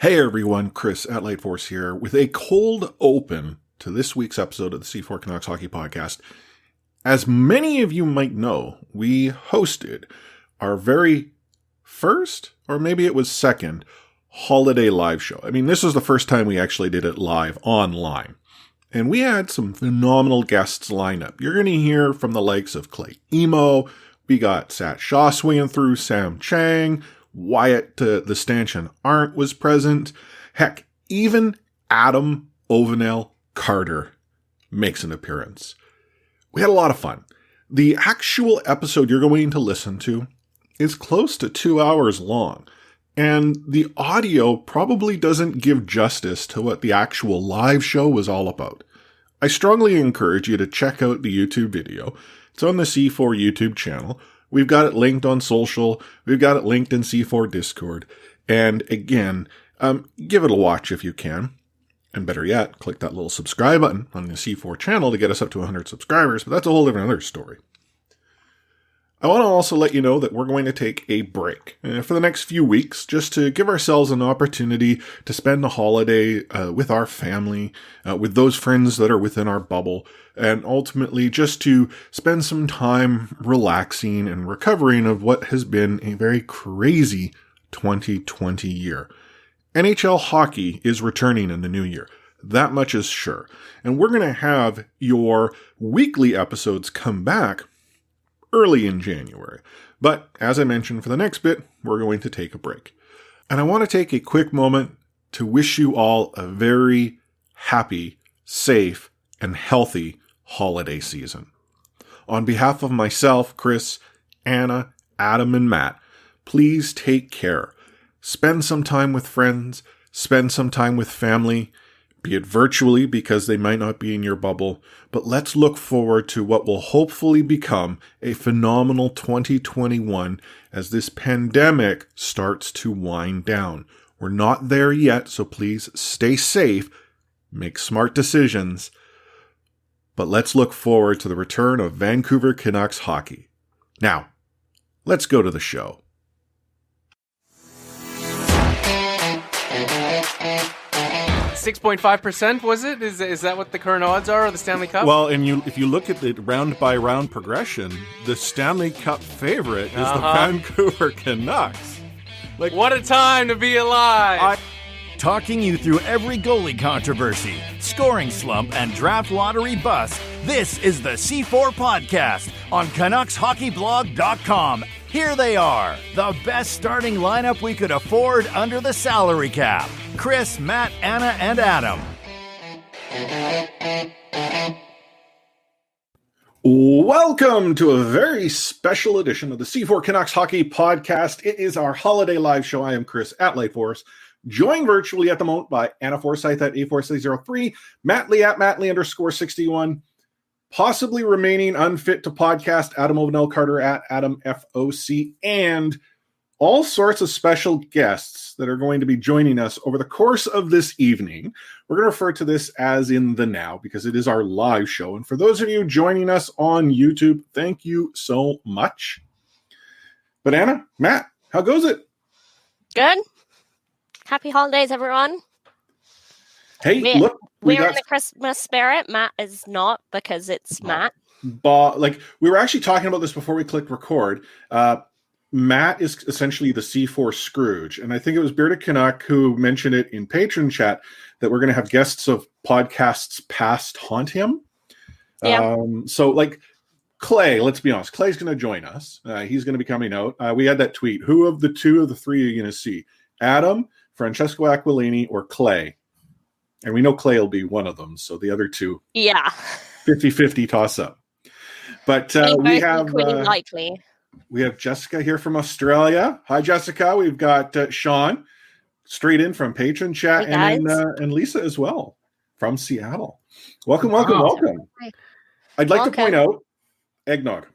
Hey everyone, Chris at Light Force here with a cold open to this week's episode of the C4 Canucks Hockey Podcast. As many of you might know, we hosted our very first, or maybe it was second, holiday live show. I mean, this was the first time we actually did it live online. And we had some phenomenal guests lined up. You're going to hear from the likes of Clay Emo. We got Sat Shaw swinging through, Sam Chang, Wyatt the Stanchion Arndt was present. Heck, even Adam Ovanel Carter makes an appearance. We had a lot of fun. The actual episode you're going to listen to is close to 2 hours long, and the audio probably doesn't give justice to what the actual live show was all about. I strongly encourage you to check out the YouTube video. It's on the C4 YouTube channel. We've got it linked on social. We've got it linked in C4 Discord. And again, give it a watch if you can. And better yet, click that little subscribe button on the C4 channel to get us up to 100 subscribers. But that's a whole different other story. I want to also let you know that we're going to take a break for the next few weeks just to give ourselves an opportunity to spend the holiday with our family, with those friends that are within our bubble, and ultimately just to spend some time relaxing and recovering of what has been a very crazy 2020 year. NHL hockey is returning in the new year. That much is sure. And we're going to have your weekly episodes come back early in January. But as I mentioned, for the next bit, we're going to take a break. And I want to take a quick moment to wish you all a very happy, safe, and healthy holiday season. On behalf of myself, Chris, Anna, Adam, and Matt, please take care. Spend some time with friends, spend some time with family, be it virtually because they might not be in your bubble, but let's look forward to what will hopefully become a phenomenal 2021 as this pandemic starts to wind down. We're not there yet, so please stay safe, make smart decisions, but let's look forward to the return of Vancouver Canucks hockey. Now, let's go to the show. $6.5%, was it? Is that what the current odds are of the Stanley Cup? Well, and if you look at the round-by-round progression, the Stanley Cup favorite is the Vancouver Canucks. What a time to be alive! Talking you through every goalie controversy, scoring slump, and draft lottery bust, this is the C4 Podcast on CanucksHockeyBlog.com. Here they are, the best starting lineup we could afford under the salary cap. Chris, Matt, Anna, and Adam. Welcome to a very special edition of the C4 Canucks Hockey Podcast. It is our holiday live show. I am Chris at Light Force, joined virtually at the moment by Anna Forsyth at A4603, Matt Lee at @Lee_61, possibly remaining unfit to podcast, Adam Ovanel Carter at Adam FOC, and all sorts of special guests that are going to be joining us over the course of this evening. We're going to refer to this as in the now because it is our live show. And for those of you joining us on YouTube, thank you so much. But Anna, Matt, how goes it? Good. Happy holidays, everyone. Hey, look. We're in the Christmas spirit. Matt is not because it's Matt. We were actually talking about this before we clicked record. Matt is essentially the C4 Scrooge. And I think it was Bearded Canuck who mentioned it in patron chat that we're going to have guests of podcasts past haunt him. Yeah. Clay, let's be honest, Clay's going to join us. He's going to be coming out. We had that tweet. Who of the two of the three are you going to see? Adam, Francesco Aquilini, or Clay? And we know Clay will be one of them. So the other two, 50-50 toss up. But we have likely. We have Jessica here from Australia. Hi, Jessica. We've got Sean straight in from patron chat, and Lisa as well from Seattle. Welcome. Hi. I'd like to point out eggnog.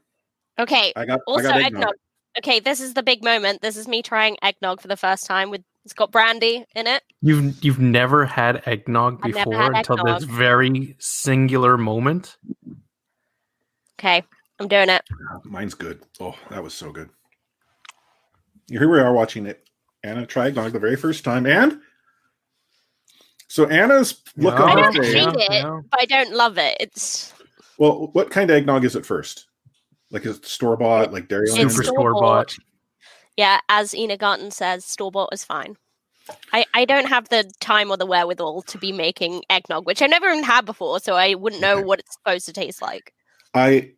Okay. I got eggnog. Okay, this is the big moment. This is me trying eggnog for the first time. It's got brandy in it. You've never had eggnog before until this very singular moment? Okay, I'm doing it. Mine's good. Oh, that was so good. Here we are watching it. Anna try eggnog the very first time, and So Anna's looking. I her don't face. hate it, but I don't love it. It's Well, what kind of eggnog is it first? Like a store bought, like Dairyland? Super store bought. Yeah, as Ina Garten says, store bought is fine. I don't have the time or the wherewithal to be making eggnog, which I've never even had before, so I wouldn't know what it's supposed to taste like.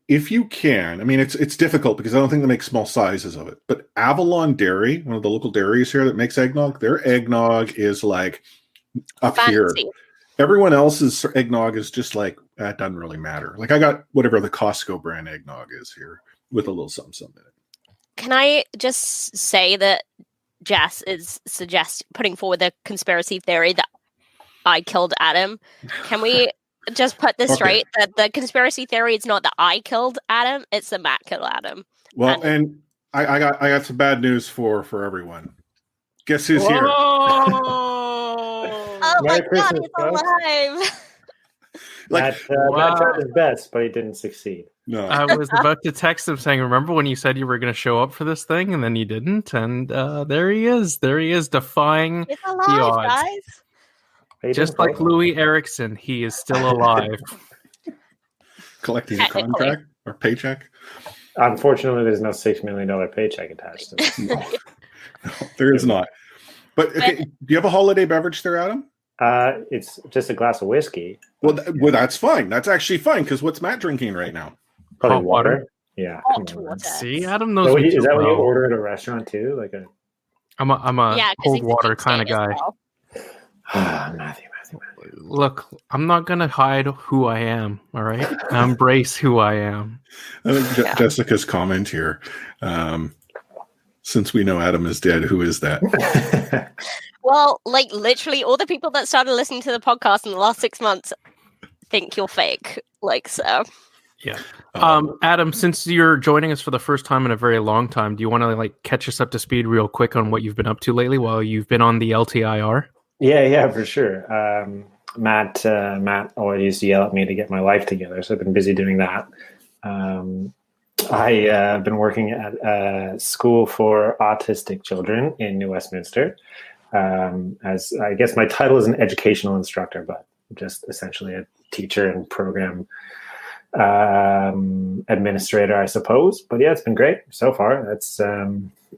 If you can, I mean, it's difficult because I don't think they make small sizes of it. But Avalon Dairy, one of the local dairies here that makes eggnog, their eggnog is like up here. Everyone else's eggnog is just like, that doesn't really matter. Like I got whatever the Costco brand eggnog is here with a little something in it. Can I just say that Jess is putting forward the conspiracy theory that I killed Adam? Can we just put this straight? That the conspiracy theory is not that I killed Adam; it's that Matt killed Adam. Well, and I got some bad news for everyone. Guess who's here? Oh my God, he's alive! Matt tried his best, but he didn't succeed. No, I was about to text him saying, "Remember when you said you were going to show up for this thing, and then you didn't?" And there he is. There he is, defying He's alive, the odds. guys. Just like Louis Erickson, he is still alive. Collecting a contract or paycheck. Unfortunately, there's no $6 million paycheck attached to it. No, there is not. But okay, do you have a holiday beverage there, Adam? It's just a glass of whiskey. Well, that's fine. That's actually fine because what's Matt drinking right now? Probably Hot water. Yeah. Hot water. See, Adam knows. So is that what you order at a restaurant too? Like a I'm a cold water kind of guy. Well. Matthew. Look, I'm not gonna hide who I am. All right, I embrace who I am. Jessica's comment here. Since we know Adam is dead, who is that? Well, like literally all the people that started listening to the podcast in the last 6 months think you're fake. Like so. Yeah. Adam, since you're joining us for the first time in a very long time, do you want to like catch us up to speed real quick on what you've been up to lately while you've been on the LTIR? Yeah, for sure. Matt always used to yell at me to get my life together, so I've been busy doing that. I've been working at a school for autistic children in New Westminster. As I guess my title is an educational instructor, but just essentially a teacher and program administrator, I suppose. But yeah, it's been great so far. That's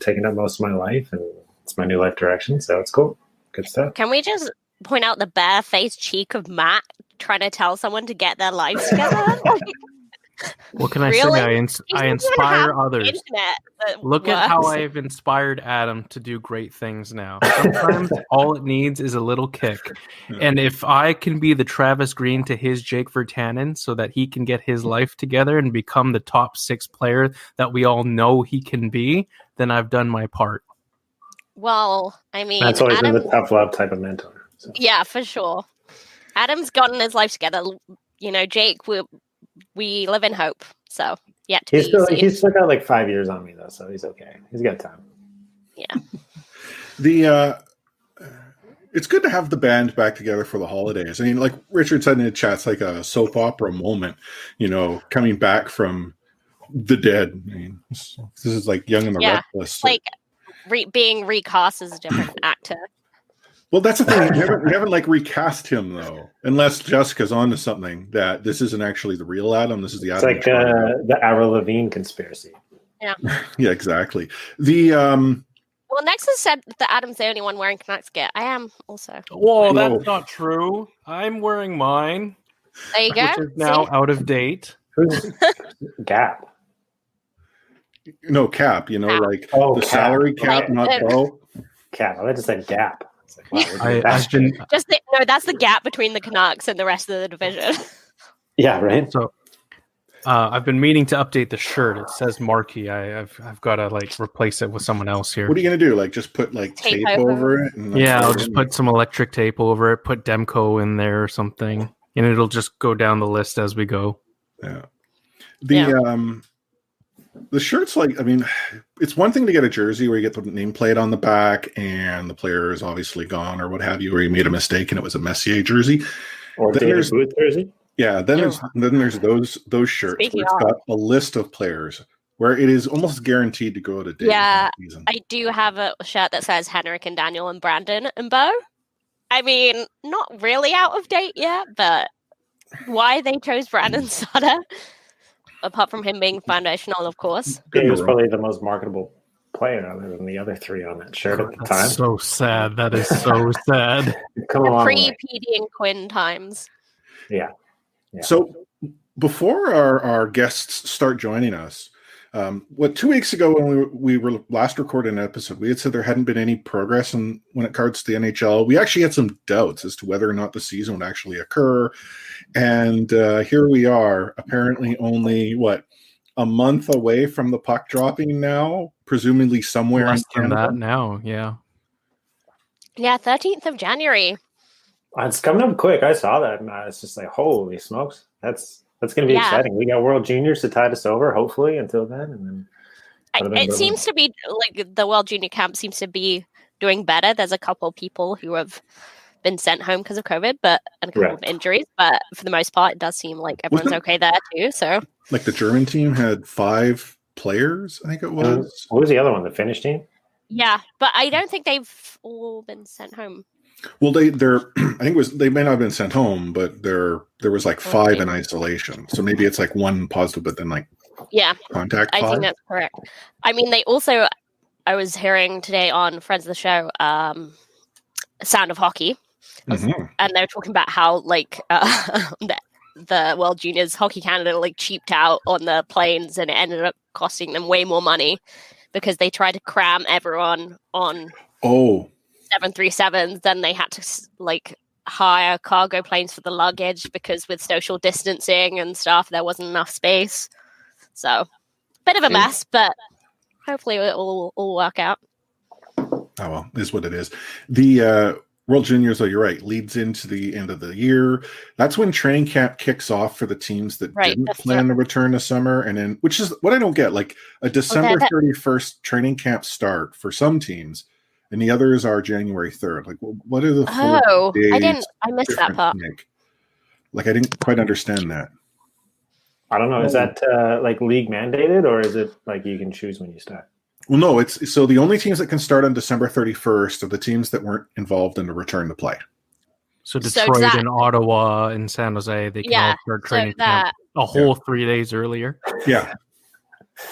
taken up most of my life, and it's my new life direction, so it's cool. Good stuff. Can we just point out the bare-faced cheek of Matt trying to tell someone to get their lives together? What can I say? I inspire others. Look at how I've inspired Adam to do great things now. Sometimes all it needs is a little kick. And if I can be the Travis Green to his Jake Virtanen so that he can get his life together and become the top 6 player that we all know he can be, then I've done my part. Well, I mean, that's always been the tough love type of mentor. So. Yeah, for sure. Adam's gotten his life together. You know, Jake, we live in hope. So, yeah, he's still got like 5 years on me though, so he's okay. He's got time. Yeah. It's good to have the band back together for the holidays. I mean, like Richard said in the chat, it's like a soap opera moment. You know, coming back from the dead. I mean, this is like Young and the Restless. Like being recast as a different actor. Well, that's the thing. We haven't like recast him though, unless Jessica's onto something that this isn't actually the real Adam. This is the Adam. It's like the Avril Lavigne conspiracy. Yeah. Yeah, exactly. Well, Nexus said that Adam's the only one wearing Canucks gear. I am also. Whoa, that's not true. I'm wearing mine. There you go. Which is now out of date. Who's Gap? No, Cap. You know, Cap. like the Cap. salary cap, not Bo. Cap. I just said Gap. Like, wow, I've been that's the gap between the Canucks and the rest of the division. Yeah, right. So I've been meaning to update the shirt. It says Marquee. I've got to like replace it with someone else here. What are you gonna do? Like just put like tape over it? And I'll just put some electric tape over it. Put Demco in there or something, and it'll just go down the list as we go. Yeah. The shirt's like, I mean, it's one thing to get a jersey where you get the nameplate on the back and the player is obviously gone or what have you, or you made a mistake and it was a Messier jersey. Or David Booth jersey. Yeah, then there's those shirts where it's got a list of players where it is almost guaranteed to go to David. Yeah, I do have a shirt that says Henrik and Daniel and Brandon and Bo. I mean, not really out of date yet, but why they chose Brandon Sutter, apart from him being foundational, of course. He was probably the most marketable player other than the other three on that shirt at the time. So sad. That is so sad. Pre-PD and Quinn times. Yeah. So before our guests start joining us, 2 weeks ago when we were last recording an episode, we had said there hadn't been any progress when it comes to the NHL. We actually had some doubts as to whether or not the season would actually occur. And here we are, apparently only, a month away from the puck dropping now, presumably somewhere less in than Canada. that now, yeah. Yeah, 13th of January. It's coming up quick. I saw that, and it's just like, holy smokes. That's going to be exciting. We got World Juniors to tide us over, hopefully, until then. And then it seems to be, like, the World Junior camp seems to be doing better. There's a couple of people who have been sent home because of COVID, and a couple of injuries. But for the most part, it does seem like everyone's okay there, too. So, like, the German team had 5 players, I think it was. What was the other one? The Finnish team? Yeah, but I don't think they've all been sent home. Well, they're I think they may not have been sent home, but there was like 5 in isolation. So maybe it's like 1 positive, but then contact 5. I think that's correct. I mean, they also, I was hearing today on Friends of the Show, Sound of Hockey, and they were talking about how the World Juniors Hockey Canada cheaped out on the planes, and it ended up costing them way more money because they tried to cram everyone on 737s. Then they had to hire cargo planes for the luggage because with social distancing and stuff, there wasn't enough space. So, bit of a mess, but hopefully it will all work out. Oh well, is what it is. The World Juniors, though, you're right, leads into the end of the year. That's when training camp kicks off for the teams that didn't plan to return to summer, and then, which is what I don't get, like a December 31st training camp start for some teams, and the others are January 3rd. Like, what are the 4 days? I missed that part. Like, I didn't quite understand that. I don't know. Is that league mandated, or is it like you can choose when you start? Well, no, it's so the only teams that can start on December 31st are the teams that weren't involved in the return to play. So Detroit and Ottawa and San Jose, they can all start training camp a whole 3 days earlier. Yeah.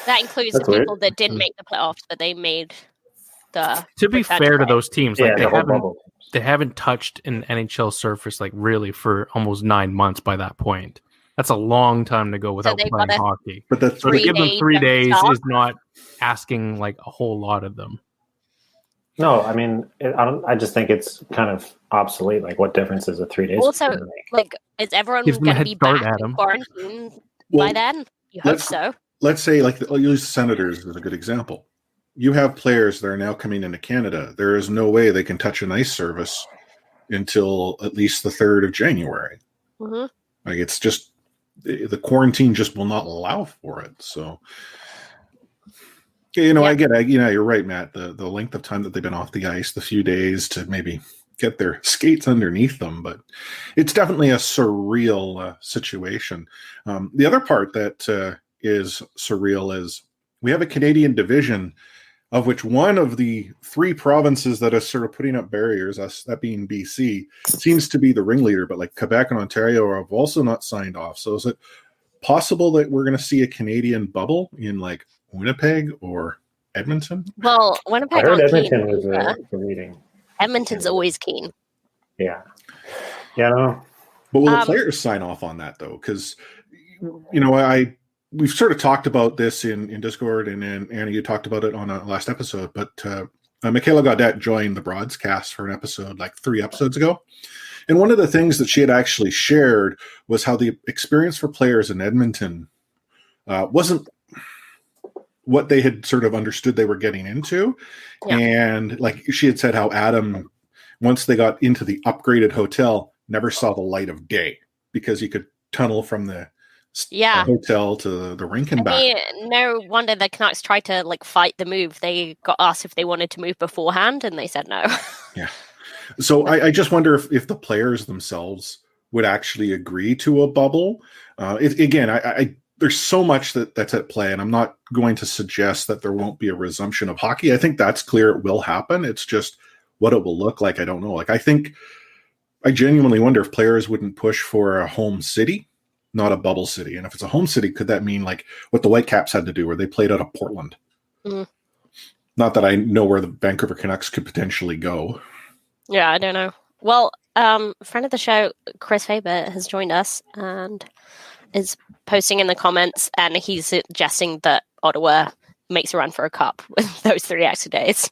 That includes the people that didn't make the playoffs, but they made the... To be fair to those teams, they haven't touched an NHL surface really for almost 9 months by that point. That's a long time to go without playing hockey. But to give them 3 days is not asking a whole lot of them. No, I mean, I just think it's kind of obsolete. Like, what difference is a 3 days? Also, is everyone going to be back in quarantine by then? You hope so. Let's say, I'll use the Senators as a good example. You have players that are now coming into Canada. There is no way they can touch an ice service until at least the 3rd of January. Mm-hmm. It's just the quarantine just will not allow for it. So, I get it. You're right, Matt. The length of time that they've been off the ice, the few days to maybe get their skates underneath them, but it's definitely a surreal situation. The other part that is surreal is we have a Canadian division of which one of the 3 provinces that are sort of putting up barriers, that being BC, seems to be the ringleader, but Quebec and Ontario have also not signed off. So is it possible that we're going to see a Canadian bubble in Winnipeg or Edmonton? Well, Winnipeg. I heard Edmonton was a leading. Edmonton's always keen. Yeah. Yeah. No. But will the players sign off on that though? Because we've sort of talked about this in Discord, and then Anna, you talked about it on a last episode. But Michaela Gaudette joined the broadcast for an episode 3 episodes ago. And one of the things that she had actually shared was how the experience for players in Edmonton wasn't what they had sort of understood they were getting into. Yeah. And she had said how Adam, once they got into the upgraded hotel, never saw the light of day because he could tunnel from the hotel to the rink and back. No wonder the Canucks tried to fight the move. They got asked if they wanted to move beforehand, and they said no. Yeah. So I just wonder if the players themselves would actually agree to a bubble. There's so much that's at play, and I'm not going to suggest that there won't be a resumption of hockey. I think that's clear; it will happen. It's just what it will look like. I don't know. I think I genuinely wonder if players wouldn't push for a home city, not a bubble city. And if it's a home city, could that mean like what the Whitecaps had to do where they played out of Portland? Mm. Not that I know where the Vancouver Canucks could potentially go. Yeah, I don't know. Well, friend of the show, Chris Faber, has joined us and is posting in the comments, and he's suggesting that Ottawa makes a run for a cup with those 3 extra days.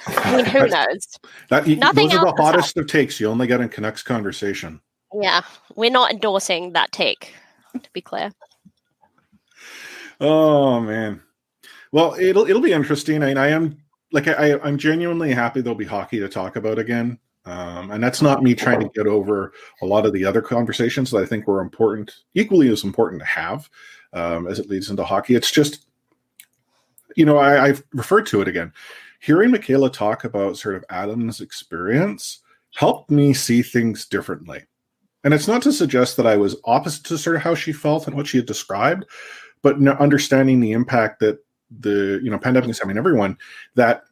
I mean, who knows? Nothing those are the hottest of takes you only get in Canucks conversation. Yeah, we're not endorsing that take, to be clear. Oh man, well, it'll be interesting. I'm genuinely happy there'll be hockey to talk about again, and that's not me trying to get over a lot of the other conversations that I think were equally as important to have as it leads into hockey. It's just, I've referred to it again. Hearing Michaela talk about sort of Adam's experience helped me see things differently. And it's not to suggest that I was opposite to sort of how she felt and what she had described, but understanding the impact that the pandemic is having on everyone, that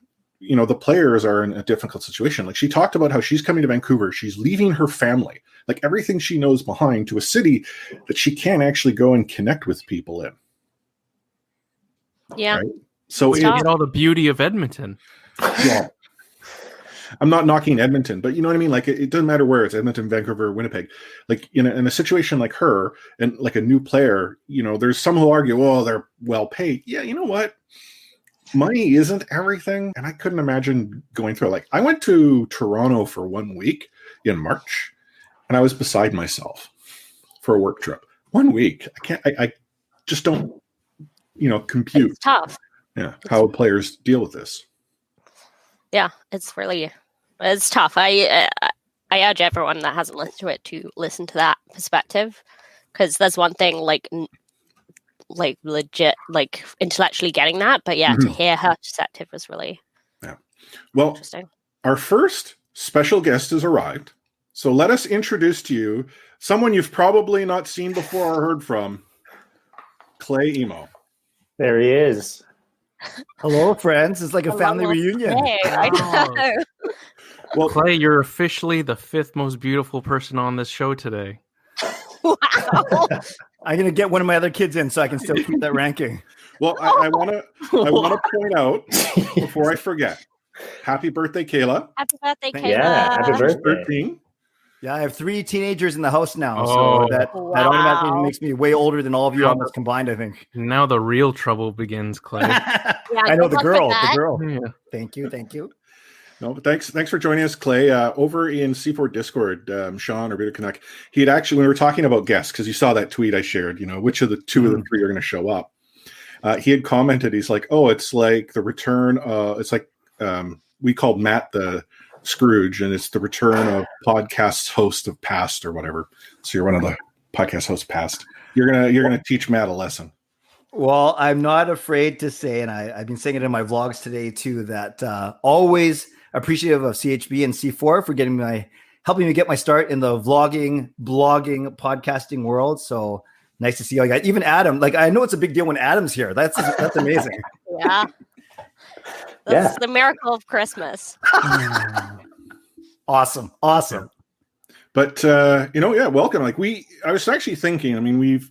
the players are in a difficult situation. Like she talked about how she's coming to Vancouver, she's leaving her family, like everything she knows behind, to a city that she can't actually go and connect with people in. Yeah. Right? So you get all the beauty of Edmonton. Yeah. I'm not knocking Edmonton, but you know what I mean? Like it doesn't matter where it's Edmonton, Vancouver, Winnipeg. Like in a situation like her and like a new player, there's some who argue, oh, they're well paid. Yeah, you know what? Money isn't everything. And I couldn't imagine going through it. Like I went to Toronto for 1 week in March and I was beside myself for a work trip. 1 week. I just don't, compute. It's tough. Yeah. How players deal with this. Yeah, it's tough. I urge everyone that hasn't listened to it to listen to that perspective, because there's one thing like legit, like intellectually getting that, but yeah, to hear her perspective was really interesting. Our first special guest has arrived, so let us introduce to you someone you've probably not seen before or heard from, Clay Emo. There he is. Hello, friends. It's like a family reunion. Hey, I know. Well, Clay, you're officially the 5th most beautiful person on this show today. Wow. I'm going to get one of my other kids in so I can still keep that ranking. Well, I want to point out before I forget. Happy birthday, Kayla. Happy birthday, Kayla. Yeah, happy birthday. 13. Yeah, I have 3 teenagers in the house now, so that automatically makes me way older than all of you almost combined, I think. Now the real trouble begins, Clay. I know the girl. Yeah. Thank you. No, but thanks for joining us, Clay. Over in C4 Discord, Sean or Peter Canuck, he had actually, when we were talking about guests, because you saw that tweet I shared, which of the 2 of the 3 are going to show up. He had commented, he's like, oh, it's like the return. It's like we called Matt the Scrooge, and it's the return of podcast host of past or whatever. So you're one of the podcast hosts past. You're gonna teach Matt a lesson. Well, I'm not afraid to say, and I've been saying it in my vlogs today too, that always appreciative of CHB and C4 for helping me get my start in the vlogging, blogging, podcasting world. So nice to see you guys. Even Adam, like I know it's a big deal when Adam's here. That's amazing. Yeah. That's the miracle of Christmas. Awesome. But welcome. Like I was actually thinking, I mean, we've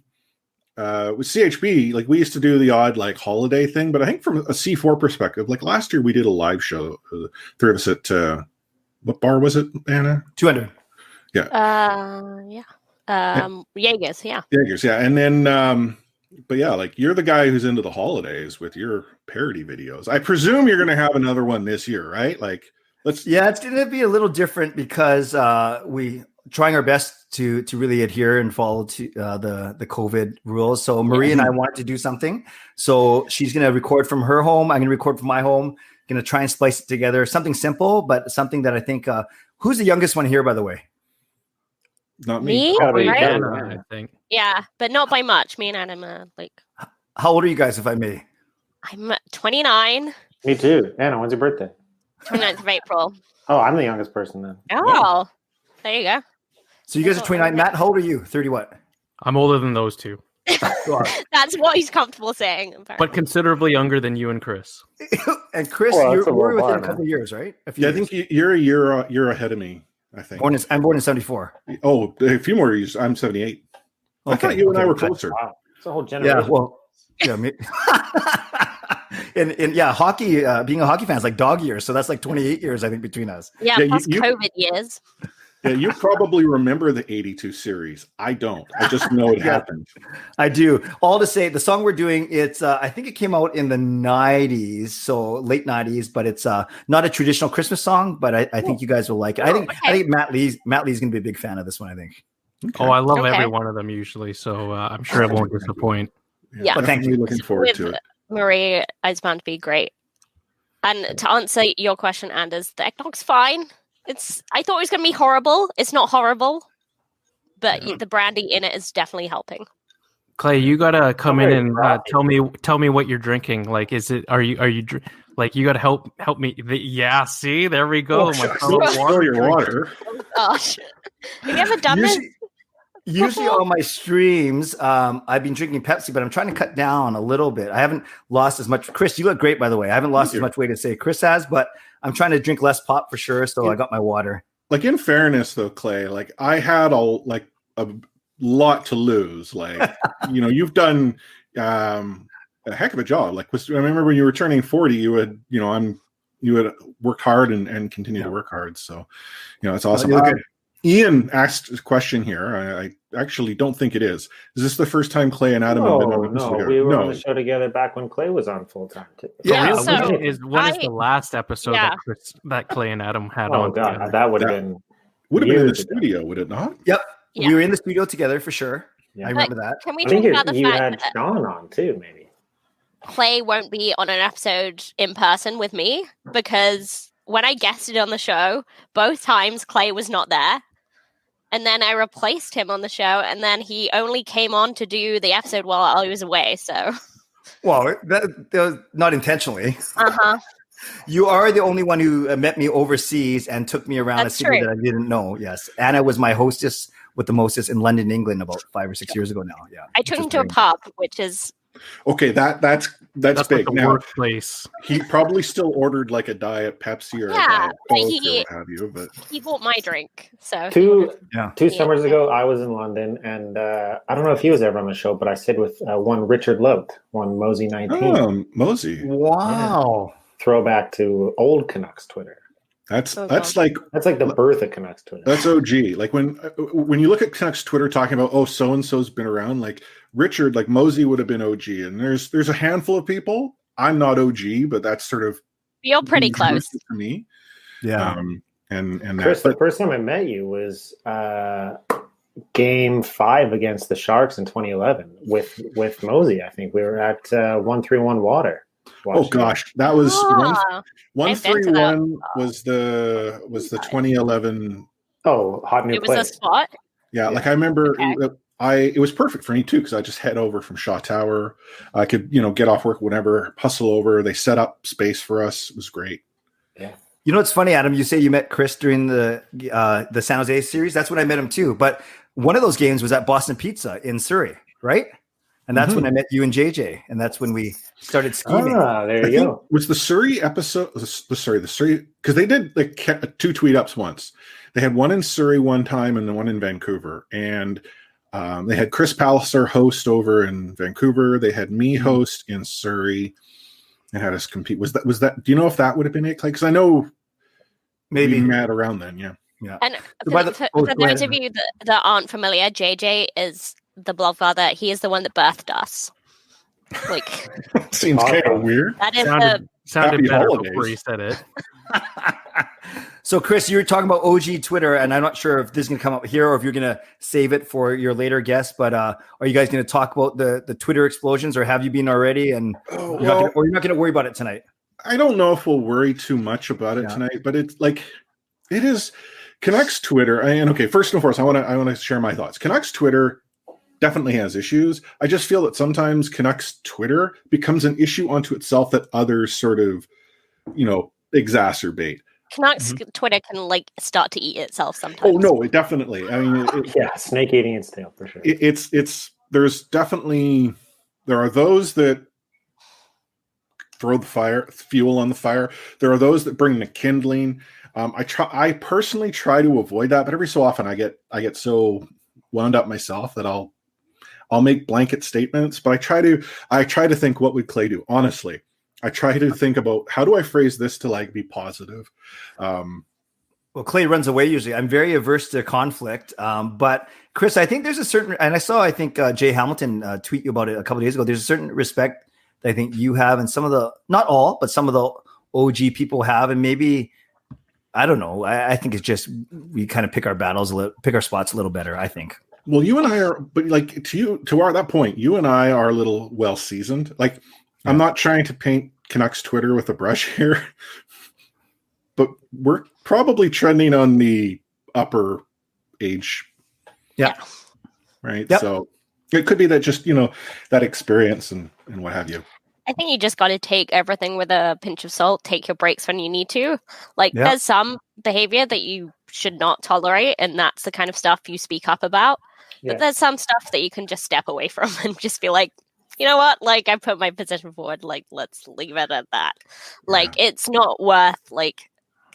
with CHB, like we used to do the odd like holiday thing, but I think from a C4 perspective, like last year we did a live show, 3 of us at what bar was it, Anna? 200. Yeah. Jaegers, yeah. Jaegers, yeah. And then but yeah, like you're the guy who's into the holidays with your parody videos. I presume you're going to have another one this year, right? Like, it's going to be a little different because we trying our best to really adhere and follow to the COVID rules. So Marie and I wanted to do something. So she's going to record from her home. I'm going to record from my home. Going to try and splice it together. Something simple, but something that I think. Who's the youngest one here, by the way? Not me. Right? I think. Yeah, but not by much. Me and Adam are like. How old are you guys, if I may? I'm 29. Me too. Anna, when's your birthday? 29th of April. Oh, I'm the youngest person then. Oh, there you go. So you guys are 29. Matt, how old are you? 30 what? I'm older than those 2. That's what he's comfortable saying. Apparently. But considerably younger than you and And Chris, you're within a couple of years, right? I think you're a year ahead of me. I think. I'm born in 74. Oh, a few more years. I'm 78. Okay. I thought you and I were closer. Wow. It's a whole generation. Yeah, well, yeah. and yeah, hockey, being a hockey fan is like dog years. So that's like 28 years, I think, between us. Yeah, plus COVID years. Yeah, you probably remember the 82 series. I don't. I just know it happened. I do. All to say, the song we're doing, it's I think it came out in the 90s, so late 90s, but it's not a traditional Christmas song, but I think you guys will like it. I think Matt Lee's going to be a big fan of this one, I think. Okay. Oh, I love every one of them usually, so I'm sure it won't disappoint. Yeah. Well, thank you. Looking forward to it. Marie is bound to be great. And to answer your question, Anders, the eggnog's fine. I thought it was going to be horrible. It's not horrible, but the brandy in it is definitely helping. Clay, you gotta come in and tell me what you're drinking. Like, are you like, you gotta help me? Yeah, see, there we go. Your water. Oh gosh, have you ever done this? Usually on my streams, I've been drinking Pepsi, but I'm trying to cut down a little bit. I haven't lost as much. Chris, you look great, by the way. I haven't lost as much weight as, say, Chris has, but I'm trying to drink less pop for sure. So I got my water. Like, in fairness, though, Clay, like, I had a lot to lose. Like, you've done a heck of a job. Like, I remember when you were turning 40, you had worked hard and continue to work hard. So, it's awesome. Ian asked a question here. I actually don't think it is. Is this the first time Clay and Adam have been on the show? No, we were on the show together back when Clay was on full time. Yeah. When is the last episode that Clay and Adam had on? Oh God, together? that would have been in the studio, would it not? Yep, we were in the studio together for sure. Yeah. I remember that. Can we talk about the you fact had that Sean on too, maybe? Clay won't be on an episode in person with me because when I guested on the show, both times Clay was not there. And then I replaced him on the show, and then he only came on to do the episode while I was away. So, well, that was not intentionally. You are the only one who met me overseas and took me around a city that I didn't know. Yes, Anna was my hostess with the mostest in London, England, about 5 or 6 years ago now. Yeah, I took him to a pub, which is okay. That's big. Like a now, workplace. He probably still ordered like a Diet Pepsi or a Diet Coke or what have you. But he bought my drink. So two summers ago, I was in London, and I don't know if he was ever on the show, but I stayed with one Richard Loved, one Mosey 19. Oh, Mosey! Wow, yeah. Throwback to old Canucks Twitter. That's like the birth of Canucks Twitter. That's OG. Like when you look at Canucks Twitter talking about so and so's been around, like Richard, like Mosey would have been OG, and there's a handful of people. I'm not OG, but that's sort of you're pretty close for me. Yeah. And Chris, the first time I met you was Game 5 against the Sharks in 2011 with Mosey. I think we were at 131 Water. Oh gosh, that was 131 was the 2011 hot new play. It was a spot. Yeah, like I remember it was perfect for me too because I just head over from Shaw Tower. I could get off work whenever, hustle over. They set up space for us. It was great. Yeah. You know what's funny, Adam? You say you met Chris during the San Jose series. That's when I met him too. But one of those games was at Boston Pizza in Surrey, right? And that's when I met you and JJ, and that's when we started scheming. There you go. Was the Surrey episode? The Surrey, because they did like 2 tweet ups once. They had one in Surrey one time and the one in Vancouver, and they had Chris Palliser host over in Vancouver. They had me host in Surrey, and had us compete. Was that? Do you know if that would have been it? Because I know maybe we met around then. Yeah. And for those of you that aren't familiar, JJ is the Blogfather. He is the one that birthed us. Like, seems kind of weird. That is sounded better holidays. before you said it. So, Chris, you were talking about OG Twitter, and I'm not sure if this is going to come up here or if you're going to save it for your later guest. But are you guys going to talk about the Twitter explosions, or have you been already? And you're not going to worry about it tonight? I don't know if we'll worry too much about it tonight, but it's like it is Canucks Twitter. And okay, first and foremost, I want to share my thoughts. Canucks Twitter definitely has issues. I just feel that sometimes Canucks Twitter becomes an issue unto itself that others sort of, exacerbate. Canucks Twitter can start to eat itself sometimes. Oh no, it definitely. I mean, snake eating its tail for sure. There's definitely there are those that throw the fuel on the fire. There are those that bring the kindling. I personally try to avoid that, but every so often I get so wound up myself that I'll make blanket statements. But I try to think, what would Clay do? Honestly, I try to think about, how do I phrase this to like be positive. Well, Clay runs away usually. I'm very averse to conflict. But Chris, I think there's a certain, and I think Jay Hamilton tweet you about it a couple of days ago. There's a certain respect that I think you have, and some of the, not all, but some of the OG people have, and maybe, I don't know. I think it's just, we kind of pick our spots a little better, I think. Well, you and I are, but like to that point, you and I are a little well seasoned. Like, yeah. I'm not trying to paint Canucks Twitter with a brush here, but we're probably trending on the upper age. Yeah. Right. Yep. So it could be that just, that experience and what have you. I think you just got to take everything with a pinch of salt, take your breaks when you need to. Like, there's some behavior that you should not tolerate, and that's the kind of stuff you speak up about. Yeah. But there's some stuff that you can just step away from and just be like, you know what? Like, I put my position forward. Like, let's leave it at that. Yeah. Like, it's not worth, like,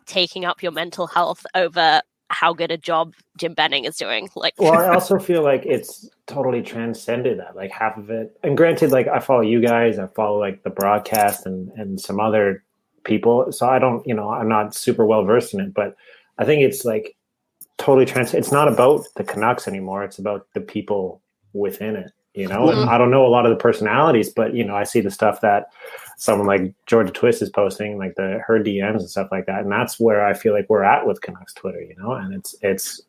taking up your mental health over how good a job Jim Benning is doing. Like, well, I also feel like it's totally transcended that, like, half of it. And granted, like, I follow you guys, I follow like the broadcast and some other people. So I don't, I'm not super well versed in it, but I think it's like totally it's not about the Canucks anymore. It's about the people within it, Mm-hmm. And I don't know a lot of the personalities, but I see the stuff that someone like Georgia Twist is posting, like her DMs and stuff like that. And that's where I feel like we're at with Canucks Twitter, and it's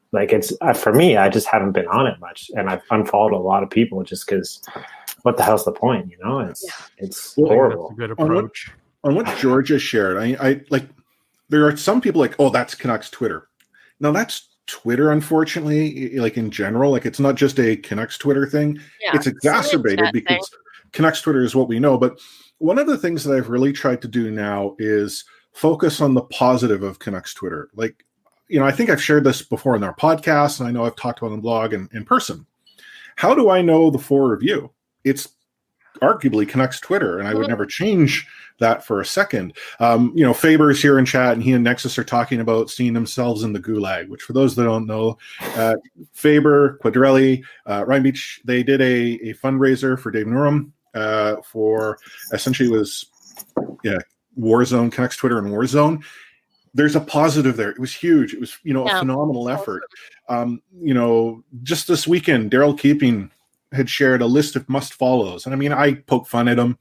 for me, I just haven't been on it much, and I've unfollowed a lot of people just because what the hell's the point? It's horrible. That's a good approach. On what Georgia shared, I like, there are some people like, oh, that's Canucks Twitter. No, that's Twitter, unfortunately, like in general, like it's not just a Canucks Twitter thing. Yeah, it's exacerbated because Canucks Twitter is what we know. But one of the things that I've really tried to do now is focus on the positive of Canucks Twitter. Like, I think I've shared this before in our podcast, and I know I've talked about it on the blog and in person. How do I know the for review? It's arguably Canucks Twitter, and I would never change that for a second. Faber's here in chat, and he and Nexus are talking about seeing themselves in the gulag, which for those that don't know, Faber, Quadrelli, Ryan Beach, they did a fundraiser for Dave Nurum for essentially was Warzone, Canucks Twitter and Warzone. There's a positive there. It was huge. It was, a phenomenal effort. Just this weekend, Daryl Keeping had shared a list of must follows. And I mean, I poke fun at him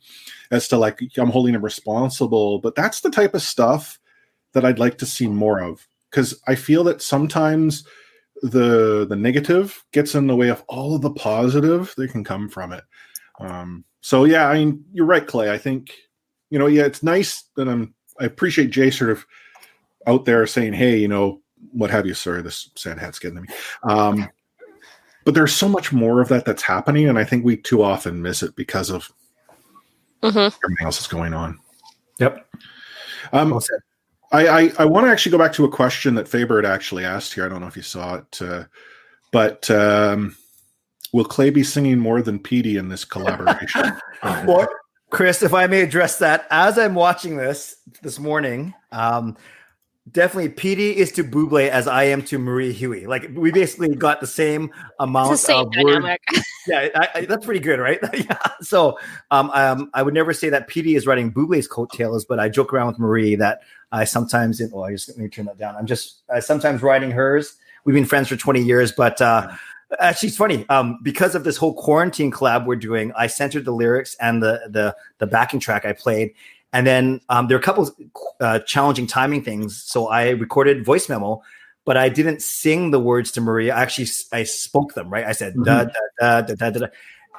as to like, I'm holding him responsible, but that's the type of stuff that I'd like to see more of. Cause I feel that sometimes the negative gets in the way of all of the positive that can come from it. So yeah, I mean, you're right, Clay. I think, it's nice that I appreciate Jay sort of out there saying, hey, what have you, sorry, this sad hat's getting to me. But there's so much more of that that's happening, and I think we too often miss it because of everything else that's going on. Yep. Well said. I want to actually go back to a question that Faber had actually asked here. I don't know if you saw it, but will Clay be singing more than Petey in this collaboration? Well, Chris, if I may address that, as I'm watching this morning, definitely Petey is to Bublé as I am to Marie Huey. Like, we basically got the same amount of dynamic. Yeah, that's pretty good, right? Yeah. So I would never say that Petey is riding Bublé's coattails, but I joke around with Marie that I sometimes, let me turn that down. I'm just sometimes riding hers. We've been friends for 20 years, but actually it's funny. Because of this whole quarantine collab we're doing, I censored the lyrics and the backing track I played. And then there are a couple of challenging timing things. So I recorded voice memo, but I didn't sing the words to Maria. I spoke them, right? I said, da, da, da, da, da, da.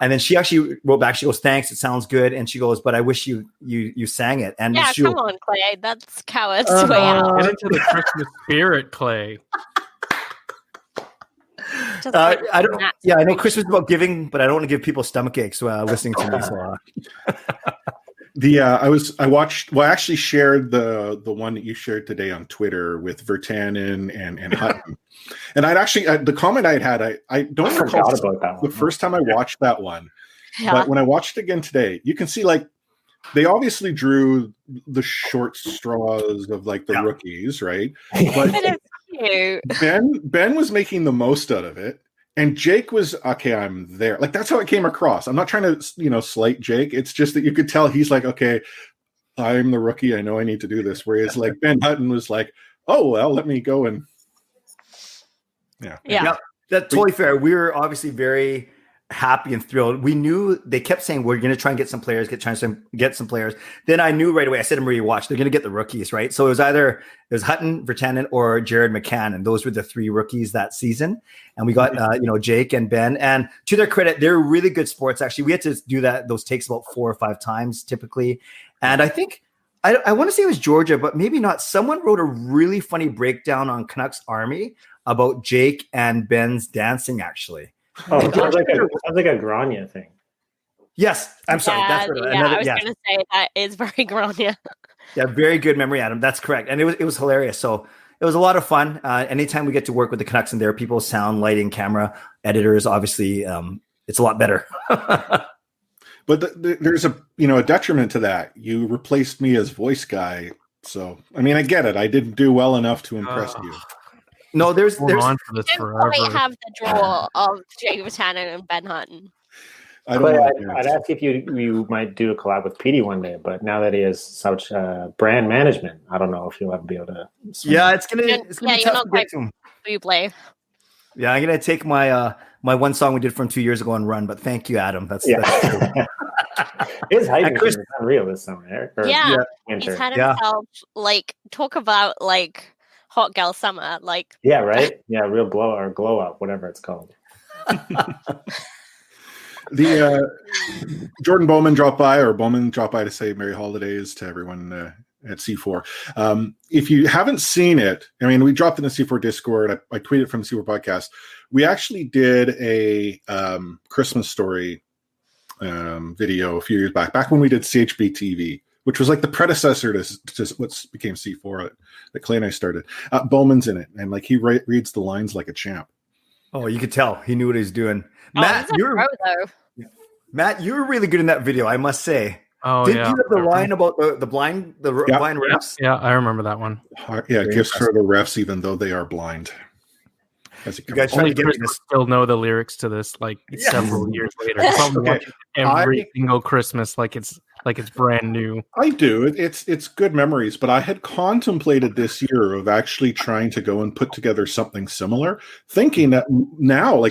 And then she actually wrote back. She goes, thanks. It sounds good. And she goes, but I wish you sang it. And yeah, come on, Clay. That's coward's way out. Get into the Christmas spirit, Clay. I don't. Yeah, I know Christmas is about giving, but I don't want to give people stomach aches listening to me. So, I actually shared the one that you shared today on Twitter with Virtanen and Hutton. And I'd actually, the comment I don't recall about that one. The first time I watched that one, but when I watched it again today, you can see like they obviously drew the short straws of like the rookies, right? But Ben was making the most out of it. And Jake was, okay, I'm there. Like, that's how it came across. I'm not trying to, slight Jake. It's just that you could tell he's like, okay, I'm the rookie. I know I need to do this. Whereas like Ben Hutton was like, oh, well, let me go and yeah. That's totally fair. We were obviously very happy and thrilled. We knew they kept saying we're going to try and get some players, get some players. Then I knew right away. I said to Marie, watch, they're going to get the rookies, right? So it was Hutton, Virtanen, or Jared McCann, and those were the three rookies that season. And we got Jake and Ben. And to their credit, they're really good sports. Actually, we had to do those takes about 4 or 5 times typically. And I think I want to say it was Georgia, but maybe not. Someone wrote a really funny breakdown on Canucks Army about Jake and Ben's dancing. Actually. Oh, it sounds like a Grania thing. Yes, I'm sorry. That's what I was going to say that is very Grania. Yeah, very good memory, Adam. That's correct, and it was hilarious. So it was a lot of fun. Anytime we get to work with the Canucks and there are people, sound, lighting, camera, editors, obviously, it's a lot better. But there's a detriment to that. You replaced me as voice guy, so I mean I get it. I didn't do well enough to impress you. No, there's on for this forever. Probably have the draw of Jake Virtanen and Ben Hutton. I'd ask if you might do a collab with Petey one day, but now that he has such brand management, I don't know if you'll ever be able to. Yeah, it's gonna be tough to get to him. Replay. Yeah, I'm gonna take my one song we did from 2 years ago and run. But thank you, Adam. That's His hype is unreal this summer. He's had himself talk about hot girl summer, right? Yeah, real glow up, whatever it's called. The Jordan Bowman dropped by to say Merry Holidays to everyone at C4. If you haven't seen it, I mean, we dropped in the C4 Discord. I tweeted from the C4 podcast. We actually did a Christmas story video a few years back when we did CHB TV, which was like the predecessor to what became C4 that Clay and I started. Bowman's in it, and he reads the lines like a champ. Oh, you could tell he knew what he was doing. Matt, Matt, you were really good in that video, I must say. Oh, Did you have the line about the blind refs? Yeah, I remember that one. Yeah, gifts for the refs, even though they are blind. You guys trying to get me to still know the lyrics to this several years later. Probably every single Christmas like it's brand new. I do. It's good memories, but I had contemplated this year of actually trying to go and put together something similar, thinking that now,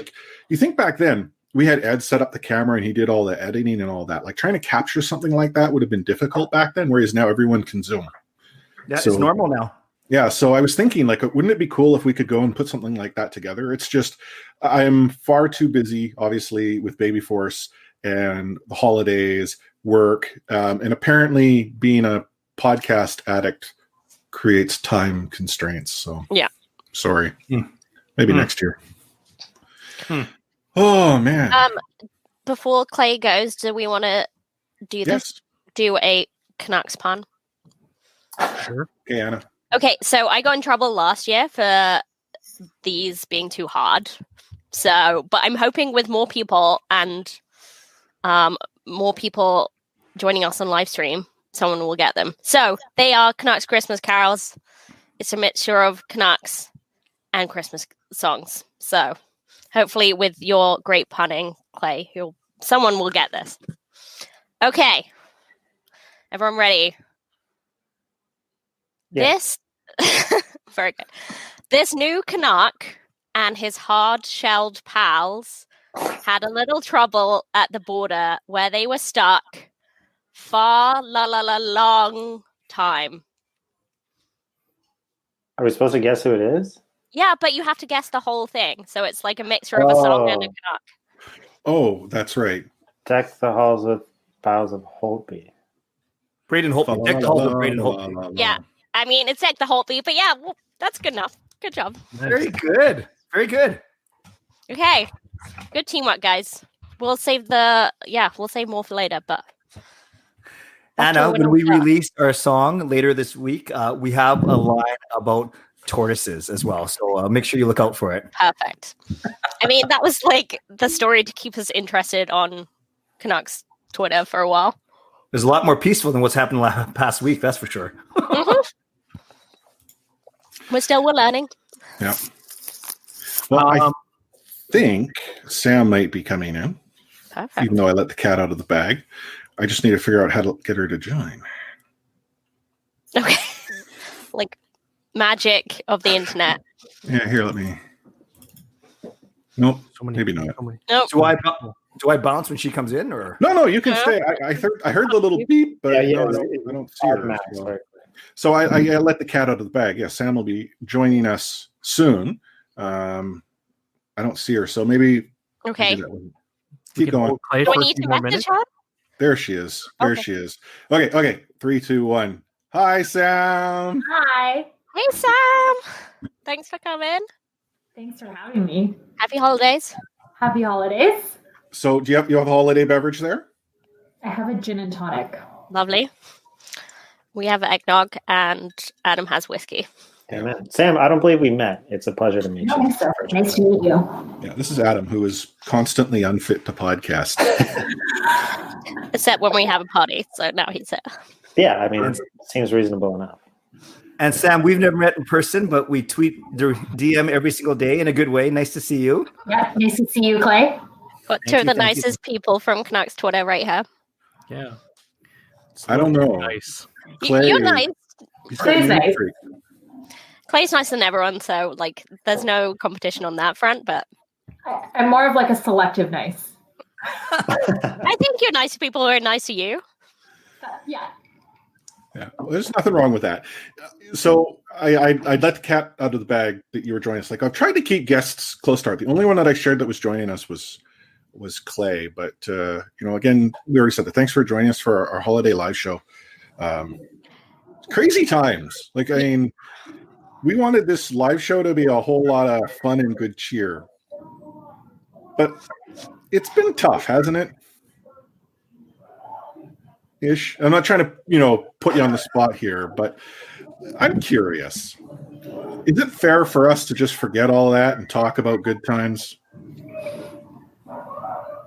you think back then, we had Ed set up the camera and he did all the editing and all that. Trying to capture something like that would have been difficult back then, whereas now everyone can Zoom. Yeah, it's normal now. Yeah, so I was thinking, wouldn't it be cool if we could go and put something like that together? It's just, I'm far too busy, obviously, with Baby Force and the holidays, work, and apparently being a podcast addict creates time constraints. So, yeah, sorry. Maybe next year. Oh man. Before Clay goes, do we want to do this? Do a Canucks pun? Sure. Okay, Anna. Okay, so I got in trouble last year for these being too hard. But I'm hoping with more people and more people joining us on live stream, someone will get them. So they are Canucks Christmas carols. It's a mixture of Canucks and Christmas songs. So hopefully with your great punning, Clay, someone will get this. Okay. Everyone ready? Yeah. This, very good. This new Canuck and his hard-shelled pals had a little trouble at the border where they were stuck for long time. Are we supposed to guess who it is? Yeah, but you have to guess the whole thing. So it's like a mixture of a song and a Canuck. Oh, that's right. Deck the halls with boughs of Holtby. Braden Holtby. Deck the halls with Braden Holtby. Yeah. I mean, it's like the Holtby, but yeah, well, that's good enough. Good job. Very good. Very good. Okay. Good teamwork, guys. We'll save more for later, but Anna, when we release our song later this week, we have a line about tortoises as well. So make sure you look out for it. Perfect. I mean, that was the story to keep us interested on Canucks Twitter for a while. There's a lot more peaceful than what's happened past week. That's for sure. We're learning. Yeah. Well, I think Sam might be coming in. Perfect. Even though I let the cat out of the bag. I just need to figure out how to get her to join. Okay. Like magic of the internet. Yeah, here, let me. Nope, maybe not. Nope. Do I bounce when she comes in, or No, you can stay. I heard the little beep, but I don't see her. So I let the cat out of the bag. Yeah, Sam will be joining us soon. I don't see her, so maybe. Okay. Keep going. Do I need to message her? There she is. She is. Okay. 3, 2, 1. Hi, Sam. Hi. Hey, Sam. Thanks for coming. Thanks for having me. Happy holidays. Happy holidays. So, do you have a holiday beverage there? I have a gin and tonic. Lovely. We have eggnog, and Adam has whiskey. Amen. Sam, I don't believe we met. It's a pleasure to meet you. Nice to meet you. Yeah, this is Adam, who is constantly unfit to podcast. Except when we have a party. So now he's here. Yeah, I mean, it seems reasonable enough. And Sam, we've never met in person, but we tweet DM every single day in a good way. Nice to see you. Yeah, nice to see you, Clay. But two of the nicest people from Canucks Twitter right here. Yeah. I don't know. Nice. Clay, you're nice. Clay's nice. Clay's nicer than everyone, so like there's no competition on that front, but I'm more of like a selective nice. I think you're nice to people who are nice to you. Yeah. Yeah, well, there's nothing wrong with that. So I let the cat out of the bag that you were joining us. Like, I've tried to keep guests close to heart. The only one that I shared that was joining us was Clay. But again, we already said that. Thanks for joining us for our holiday live show. Crazy times. Like, I mean, we wanted this live show to be a whole lot of fun and good cheer, but it's been tough, hasn't it? Ish. I'm not trying to, put you on the spot here, but I'm curious. Is it fair for us to just forget all that and talk about good times?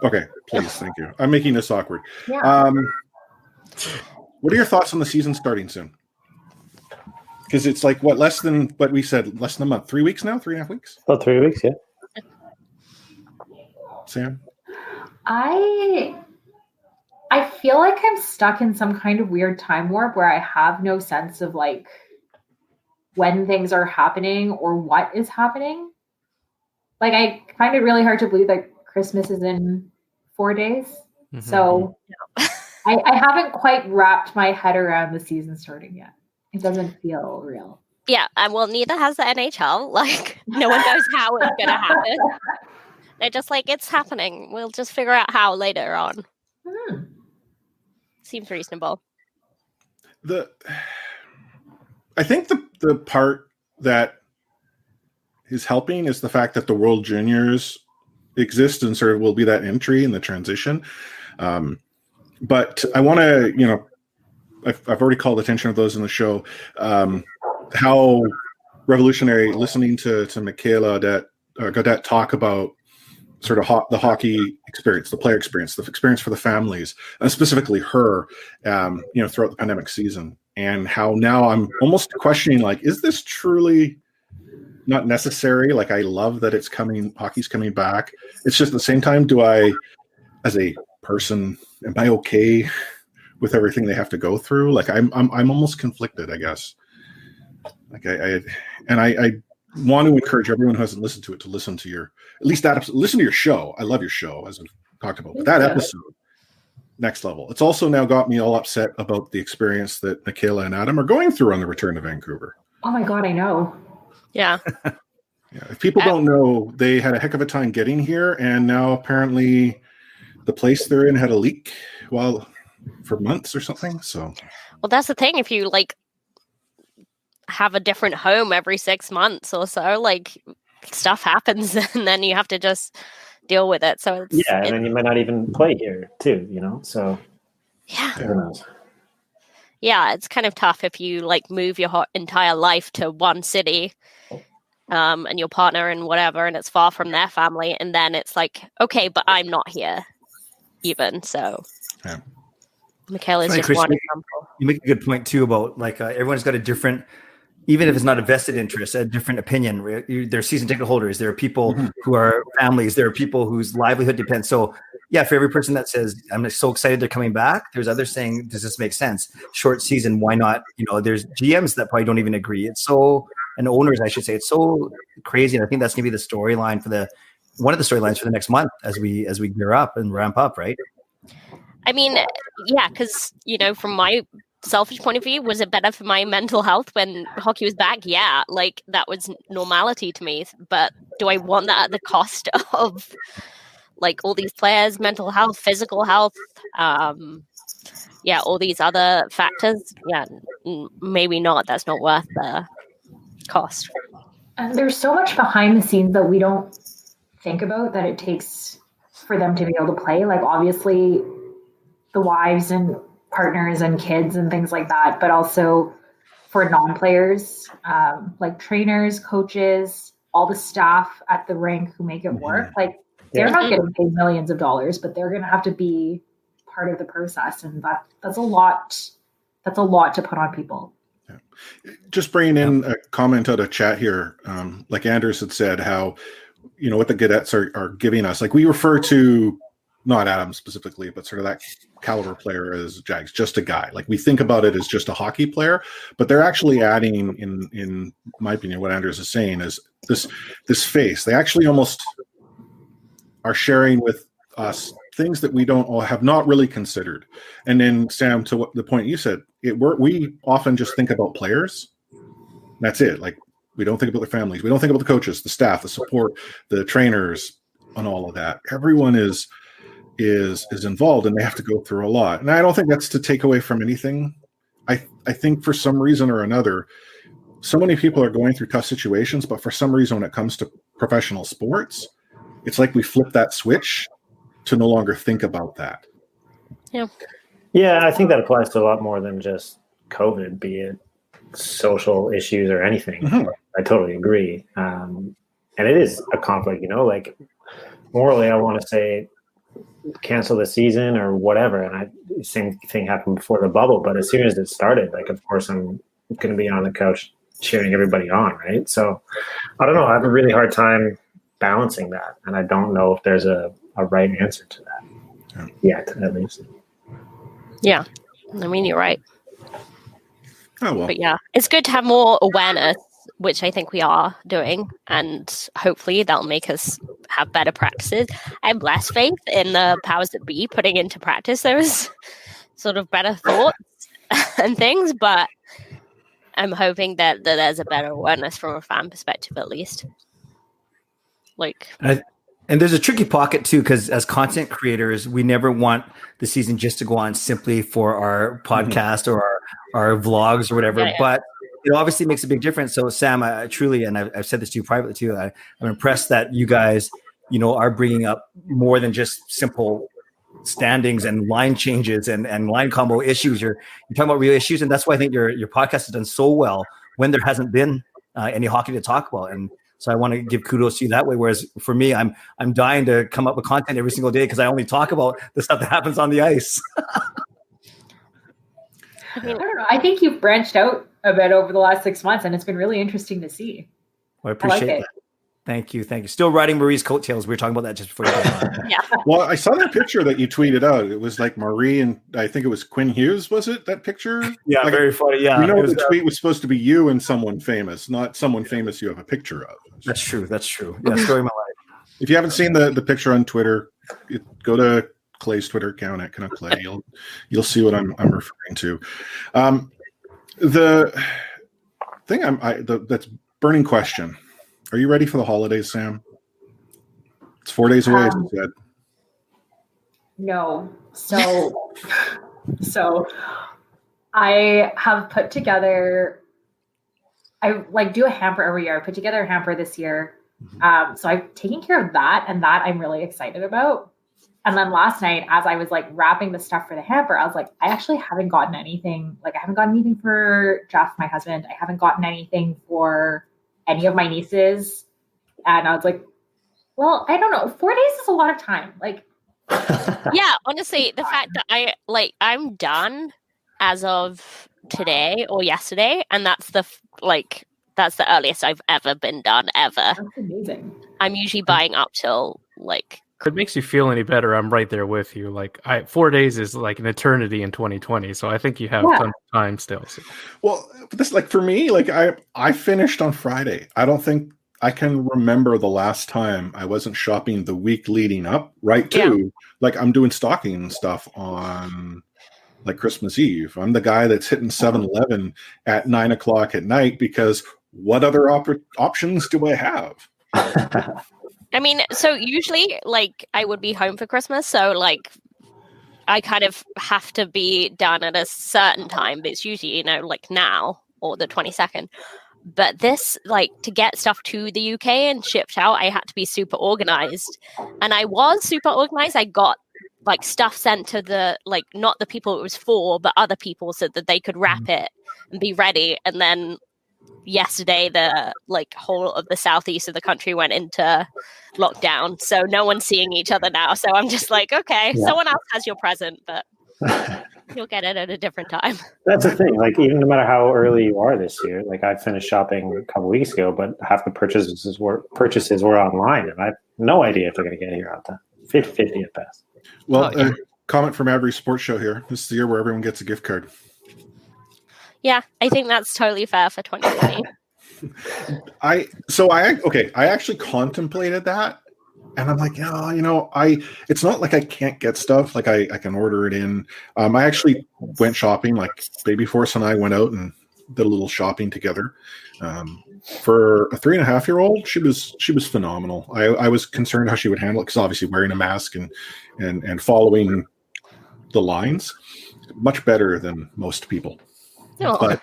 Okay, please, thank you. I'm making this awkward. Yeah. What are your thoughts on the season starting soon? Because it's like less than what we said, less than a month. 3 weeks now? 3.5 weeks? About 3 weeks, yeah. Sam? I feel like I'm stuck in some kind of weird time warp where I have no sense of like when things are happening or what is happening. Like, I find it really hard to believe that Christmas is in 4 days. Mm-hmm. So I haven't quite wrapped my head around the season starting yet. It doesn't feel real. Yeah, and well, neither has the NHL. Like, no one knows how it's going to happen. They're just like, it's happening. We'll just figure out how later on. Hmm. Seems reasonable. I think the part that is helping is the fact that the World Juniors exist and sort of will be that entry in the transition. But I want to, I've already called attention to those in the show. How revolutionary listening to Michaela Gaudette talk about sort of the hockey experience, the player experience, the experience for the families, and specifically her, throughout the pandemic season, and how now I'm almost questioning, like, is this truly not necessary? Like, I love that it's coming, hockey's coming back. It's just at the same time, do I, as a person, am I okay with everything they have to go through? Like, I'm almost conflicted, I guess. Like, I want to encourage everyone who hasn't listened to it to listen to your, at least that episode, listen to your show. I love your show, as I've talked about, but that episode, next level. It's also now got me all upset about the experience that Michaela and Adam are going through on the return to Vancouver. Oh my God, I know. Yeah. Yeah. If people don't know, they had a heck of a time getting here, and now apparently the place they're in had a leak for months or something. So, well, that's the thing. If you like have a different home every 6 months or so, like, stuff happens, and then you have to just deal with it. So it's, and then you might not even play here too, so yeah, who knows? Yeah, it's kind of tough if you like move your entire life to one city, and your partner and whatever, and it's far from their family, and then it's like, okay, but I'm not here even. So yeah. Michaela is just Chris, one example. You make a good point too about like everyone's got a different, even if it's not a vested interest, a different opinion. There are season ticket holders. There are people who are families. There are people whose livelihood depends. So yeah, for every person that says, I'm so excited they're coming back, there's others saying, does this make sense? Short season, why not? There's GMs that probably don't even agree. And owners, I should say, it's so crazy. And I think that's going to be the storyline one of the storylines for the next month as we gear up and ramp up, right? I mean, yeah, because, from my selfish point of view, was it better for my mental health when hockey was back? Yeah, like that was normality to me. But do I want that at the cost of like all these players' mental health, physical health? All these other factors. Yeah, maybe not. That's not worth the cost. And there's so much behind the scenes that we don't think about that it takes for them to be able to play. Like obviously the wives and partners and kids and things like that, but also for non-players, like trainers, coaches, all the staff at the rink who make it work. Like they're not getting paid millions of dollars, but they're going to have to be part of the process. And that's a lot to put on people. Yeah. Just bringing in a comment out of chat here. Like Anders had said, how, what the Cadets are giving us, like we refer to not Adam specifically, but sort of that caliber player as Jags, just a guy. Like we think about it as just a hockey player, but they're actually adding, in my opinion, what Anders is saying is this face. They actually almost are sharing with us things that we have not really considered. And then Sam, to the point you said, we often just think about players. That's it. Like we don't think about their families. We don't think about the coaches, the staff, the support, the trainers, and all of that. Everyone is involved, and they have to go through a lot. And I don't think that's to take away from anything. I think for some reason or another, so many people are going through tough situations, but for some reason when it comes to professional sports, it's like we flip that switch to no longer think about that. Yeah, I think that applies to a lot more than just COVID, be it social issues or anything. I totally agree. And it is a conflict, like morally I want to say cancel the season or whatever, and same thing happened before the bubble, but as soon as it started, like of course I'm going to be on the couch cheering everybody on, right? So I don't know, I have a really hard time balancing that, and I don't know if there's a right answer to that yet, at least. Yeah, I mean, you're right. Oh well. But yeah, it's good to have more awareness, which I think we are doing, and hopefully that'll make us have better practices. I have less faith in the powers that be putting into practice those sort of better thoughts and things, but I'm hoping that there's a better awareness from a fan perspective, at least. And there's a tricky pocket too, because as content creators, we never want the season just to go on simply for our podcast or our vlogs or whatever. Yeah. But it obviously makes a big difference. So Sam, I truly, and I've said this to you privately too, I'm impressed that you guys, are bringing up more than just simple standings and line changes and line combo issues. You're talking about real issues. And that's why I think your podcast has done so well when there hasn't been any hockey to talk about. And so I want to give kudos to you that way. Whereas for me, I'm dying to come up with content every single day because I only talk about the stuff that happens on the ice. I don't know. I think you've branched out a bit over the last 6 months, and it's been really interesting to see. Well, I appreciate that. Thank you. Still riding Marie's coattails. We were talking about that just before you came on. Yeah. Well, I saw that picture that you tweeted out. It was like Marie and I think it was Quinn Hughes, was it, that picture? Yeah, like, very funny. Yeah. The tweet was supposed to be you and someone famous, not someone famous you have a picture of. That's true. Yeah, story of my life. If you haven't seen the picture on Twitter, go to Clay's Twitter account at Canuck Clay. You'll see what I'm referring to. The thing that's burning question. Are you ready for the holidays, Sam? It's 4 days away, as you said. No. So I have put together, I do a hamper every year. I put together a hamper this year. So I've taken care of that, and that I'm really excited about. And then last night, as I was wrapping the stuff for the hamper, I was like, I actually haven't gotten anything. I haven't gotten anything for Jeff, my husband. I haven't gotten anything for any of my nieces. And I was like, well, I don't know. 4 days is a lot of time. Yeah, honestly, the fact that I'm done as of today or yesterday, and that's the earliest I've ever been done ever. That's amazing. I'm usually buying up till like. If it makes you feel any better, I'm right there with you. Like 4 days is like an eternity in 2020, so I think you have tons of time still. So. Well, this for me, I finished on Friday. I don't think I can remember the last time I wasn't shopping the week leading up, right? To I'm doing stocking stuff on Christmas Eve. I'm the guy that's hitting 7-Eleven at 9:00 at night because what other options do I have? I mean, so usually, I would be home for Christmas, so, I kind of have to be done at a certain time, but it's usually, now or the 22nd. But this, to get stuff to the UK and shipped out, I had to be super organized. And I was super organized. I got, stuff sent to the, not the people it was for, but other people so that they could wrap it and be ready. And then yesterday the whole of the southeast of the country went into lockdown, so no one's seeing each other now, so I'm just okay, someone else has your present, but you'll get it at a different time. That's the thing, even no matter how early you are this year, I finished shopping a couple weeks ago, but half the purchases were online, and I have no idea if they're going to get here out to 50 at best. Well, comment from every sports show here. This is the year where everyone gets a gift card. Yeah, I think that's totally fair for 2020. I actually contemplated that, and I'm like, it's not like I can't get stuff. I can order it in. I actually went shopping. Baby Force and I went out and did a little shopping together. For a 3.5-year-old, she was phenomenal. I was concerned how she would handle it because obviously wearing a mask and following the lines, much better than most people. But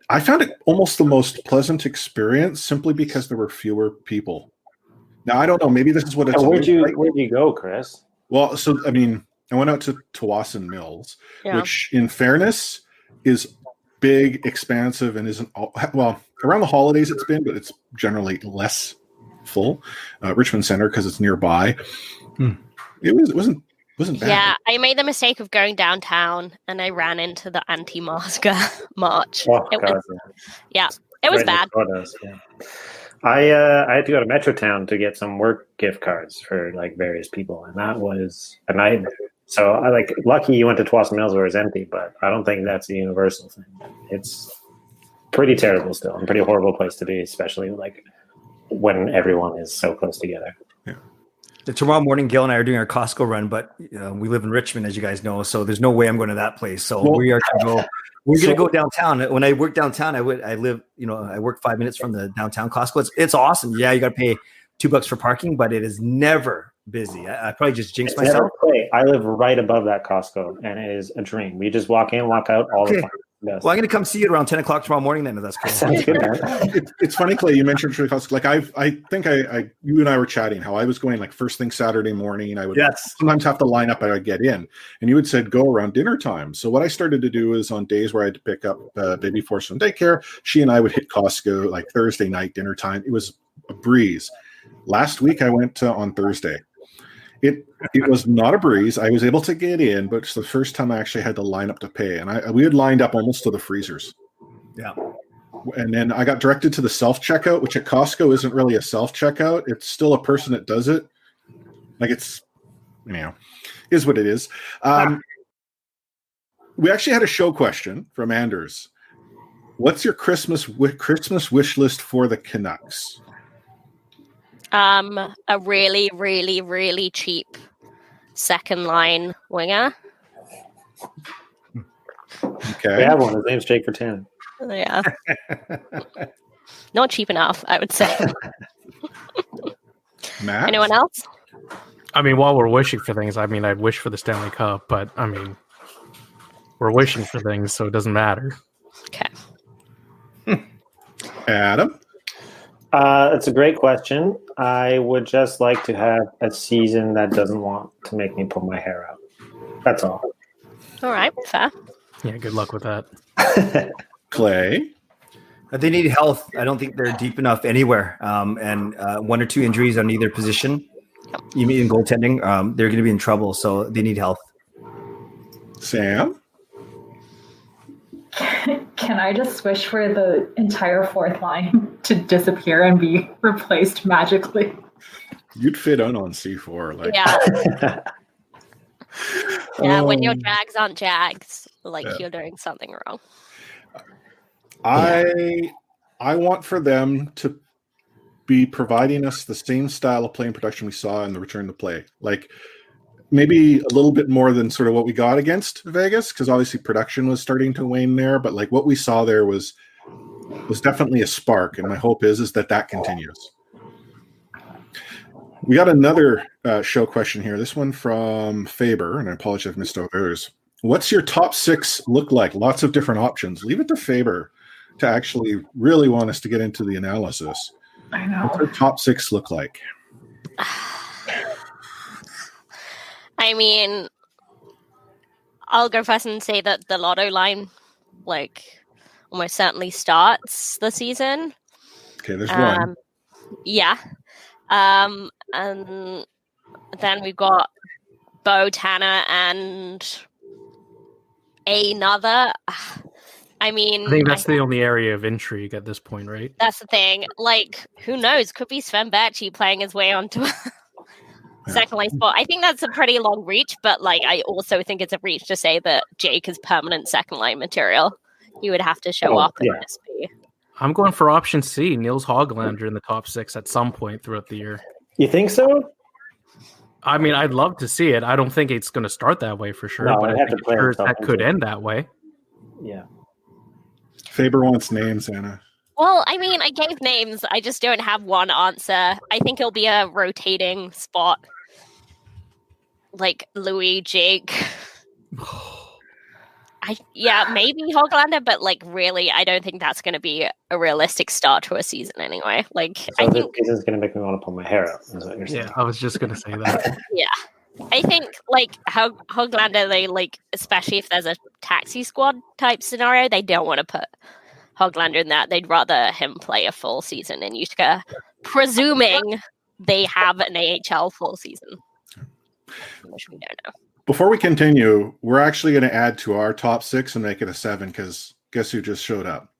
I found it almost the most pleasant experience simply because there were fewer people. Now, I don't know. Maybe this is what it's. Where'd you go, Chris? Well, so I went out to Tawasin Mills, which, in fairness, is big, expansive, and isn't around the holidays it's been, but it's generally less full. Richmond Center because it's nearby. It wasn't bad. Yeah, I made the mistake of going downtown and I ran into the anti-masker march. Oh, it was bad. I had to go to Metrotown to get some work gift cards for various people, and that was a nightmare. So lucky you went to Tawasin Mills where it's empty, but I don't think that's a universal thing. It's pretty terrible still, and pretty horrible place to be, especially when everyone is so close together. Yeah. Tomorrow morning, Gil and I are doing our Costco run, but we live in Richmond, as you guys know, so there's no way I'm going to that place. So we're going to go downtown. When I work downtown, I work 5 minutes from the downtown Costco. It's awesome. Yeah, you got to pay $2 for parking, but it is never busy. I probably just jinxed myself. I live right above that Costco, and it is a dream. We just walk in, walk out all the time. Yes. Well, I'm going to come see you around 10 o'clock tomorrow morning then, if that's cool. Sounds good, man. It's funny, Clay, you mentioned Costco. I think you and I were chatting how I was going first thing Saturday morning. I would sometimes have to line up and I'd get in. And you had said go around dinner time. So what I started to do is on days where I had to pick up Baby Force from daycare, she and I would hit Costco Thursday night dinner time. It was a breeze. Last week I went on Thursday. It was not a breeze. I was able to get in, but it's the first time I actually had to line up to pay. And we had lined up almost to the freezers. Yeah. And then I got directed to the self-checkout, which at Costco isn't really a self-checkout. It's still a person that does it. It's, is what it is. We actually had a show question from Anders. What's your Christmas wish list for the Canucks? A really, really, really cheap second line winger. Okay. We have one. His name's Jake Vertan. Yeah. Not cheap enough, I would say. Matt? Anyone else? While we're wishing for things, I'd wish for the Stanley Cup, but we're wishing for things, so it doesn't matter. Okay. Adam? It's a great question. I would just like to have a season that doesn't want to make me pull my hair out. That's all. All right, fair. Yeah, good luck with that. Clay? They need health. I don't think they're deep enough anywhere. And 1 or 2 injuries on either position. You mean in goaltending? They're going to be in trouble, so they need help. Sam? Can I just wish for the entire fourth line to disappear and be replaced magically? You'd fit on C4. Like. Yeah. Yeah, when your Jags aren't Jags, you're doing something wrong. I want for them to be providing us the same style of play and production we saw in the return to play. Like maybe a little bit more than sort of what we got against Vegas, because obviously production was starting to wane there. But like what we saw there was definitely a spark, and my hope is that continues. We got another show question here. This one from Faber, and I apologize if I missed others. What's your top 6 look like? Lots of different options. Leave it to Faber to actually really want us to get into the analysis. I know. What's your top 6 look like? I mean, I'll go first and say that the Lotto line, almost certainly starts the season. Okay, there's one. Yeah. And then we've got Bo, Tanner, and another. I think that's the only area of intrigue at this point, right? That's the thing. Who knows? Could be Sven Bacci playing his way onto a second line spot. I think that's a pretty long reach, but I also think it's a reach to say that Jake is permanent second line material. He would have to show up in SB. I'm going for option C, Niels Hoglander in the top 6 at some point throughout the year. You think so? I mean, I'd love to see it. I don't think it's going to start that way for sure, but I think that could end that way. Yeah. Faber wants names, Anna. Well, I mean, I gave names. I just don't have one answer. I think it'll be a rotating spot. Louis, Jake. Maybe Hoglander, but really, I don't think that's going to be a realistic start to a season anyway. I think this is going to make me want to pull my hair out. Is what you're saying. Yeah, I was just going to say that. Yeah, I think Hoglander, they especially if there's a taxi squad type scenario, they don't want to put Hoglander in that. They'd rather him play a full season in Utica, presuming they have an AHL full season, which we don't know. Before we continue, we're actually going to add to our top 6 and make it a 7 because guess who just showed up?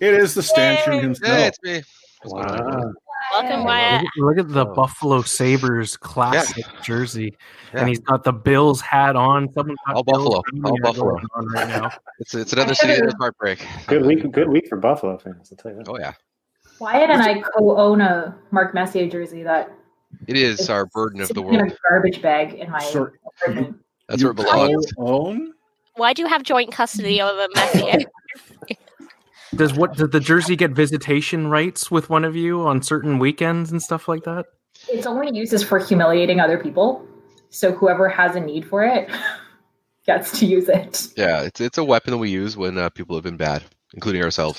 It is the stanchion himself. Hey, it's me. Wow. Welcome, Wyatt. Look at the Buffalo Sabres classic jersey, and he's got the Bills hat on. All Buffalo. On right now. It's another city of heartbreak. Good week for Buffalo fans. I'll tell you that. Oh yeah. Wyatt and I co-own a Mark Messier jersey that. It is our burden of the world. In a garbage bag in my apartment. That's where it belongs. Why do you have joint custody over Messier? Does the jersey get visitation rights with one of you on certain weekends and stuff like that? It's only used for humiliating other people. So whoever has a need for it gets to use it. Yeah, it's a weapon that we use when people have been bad, including ourselves.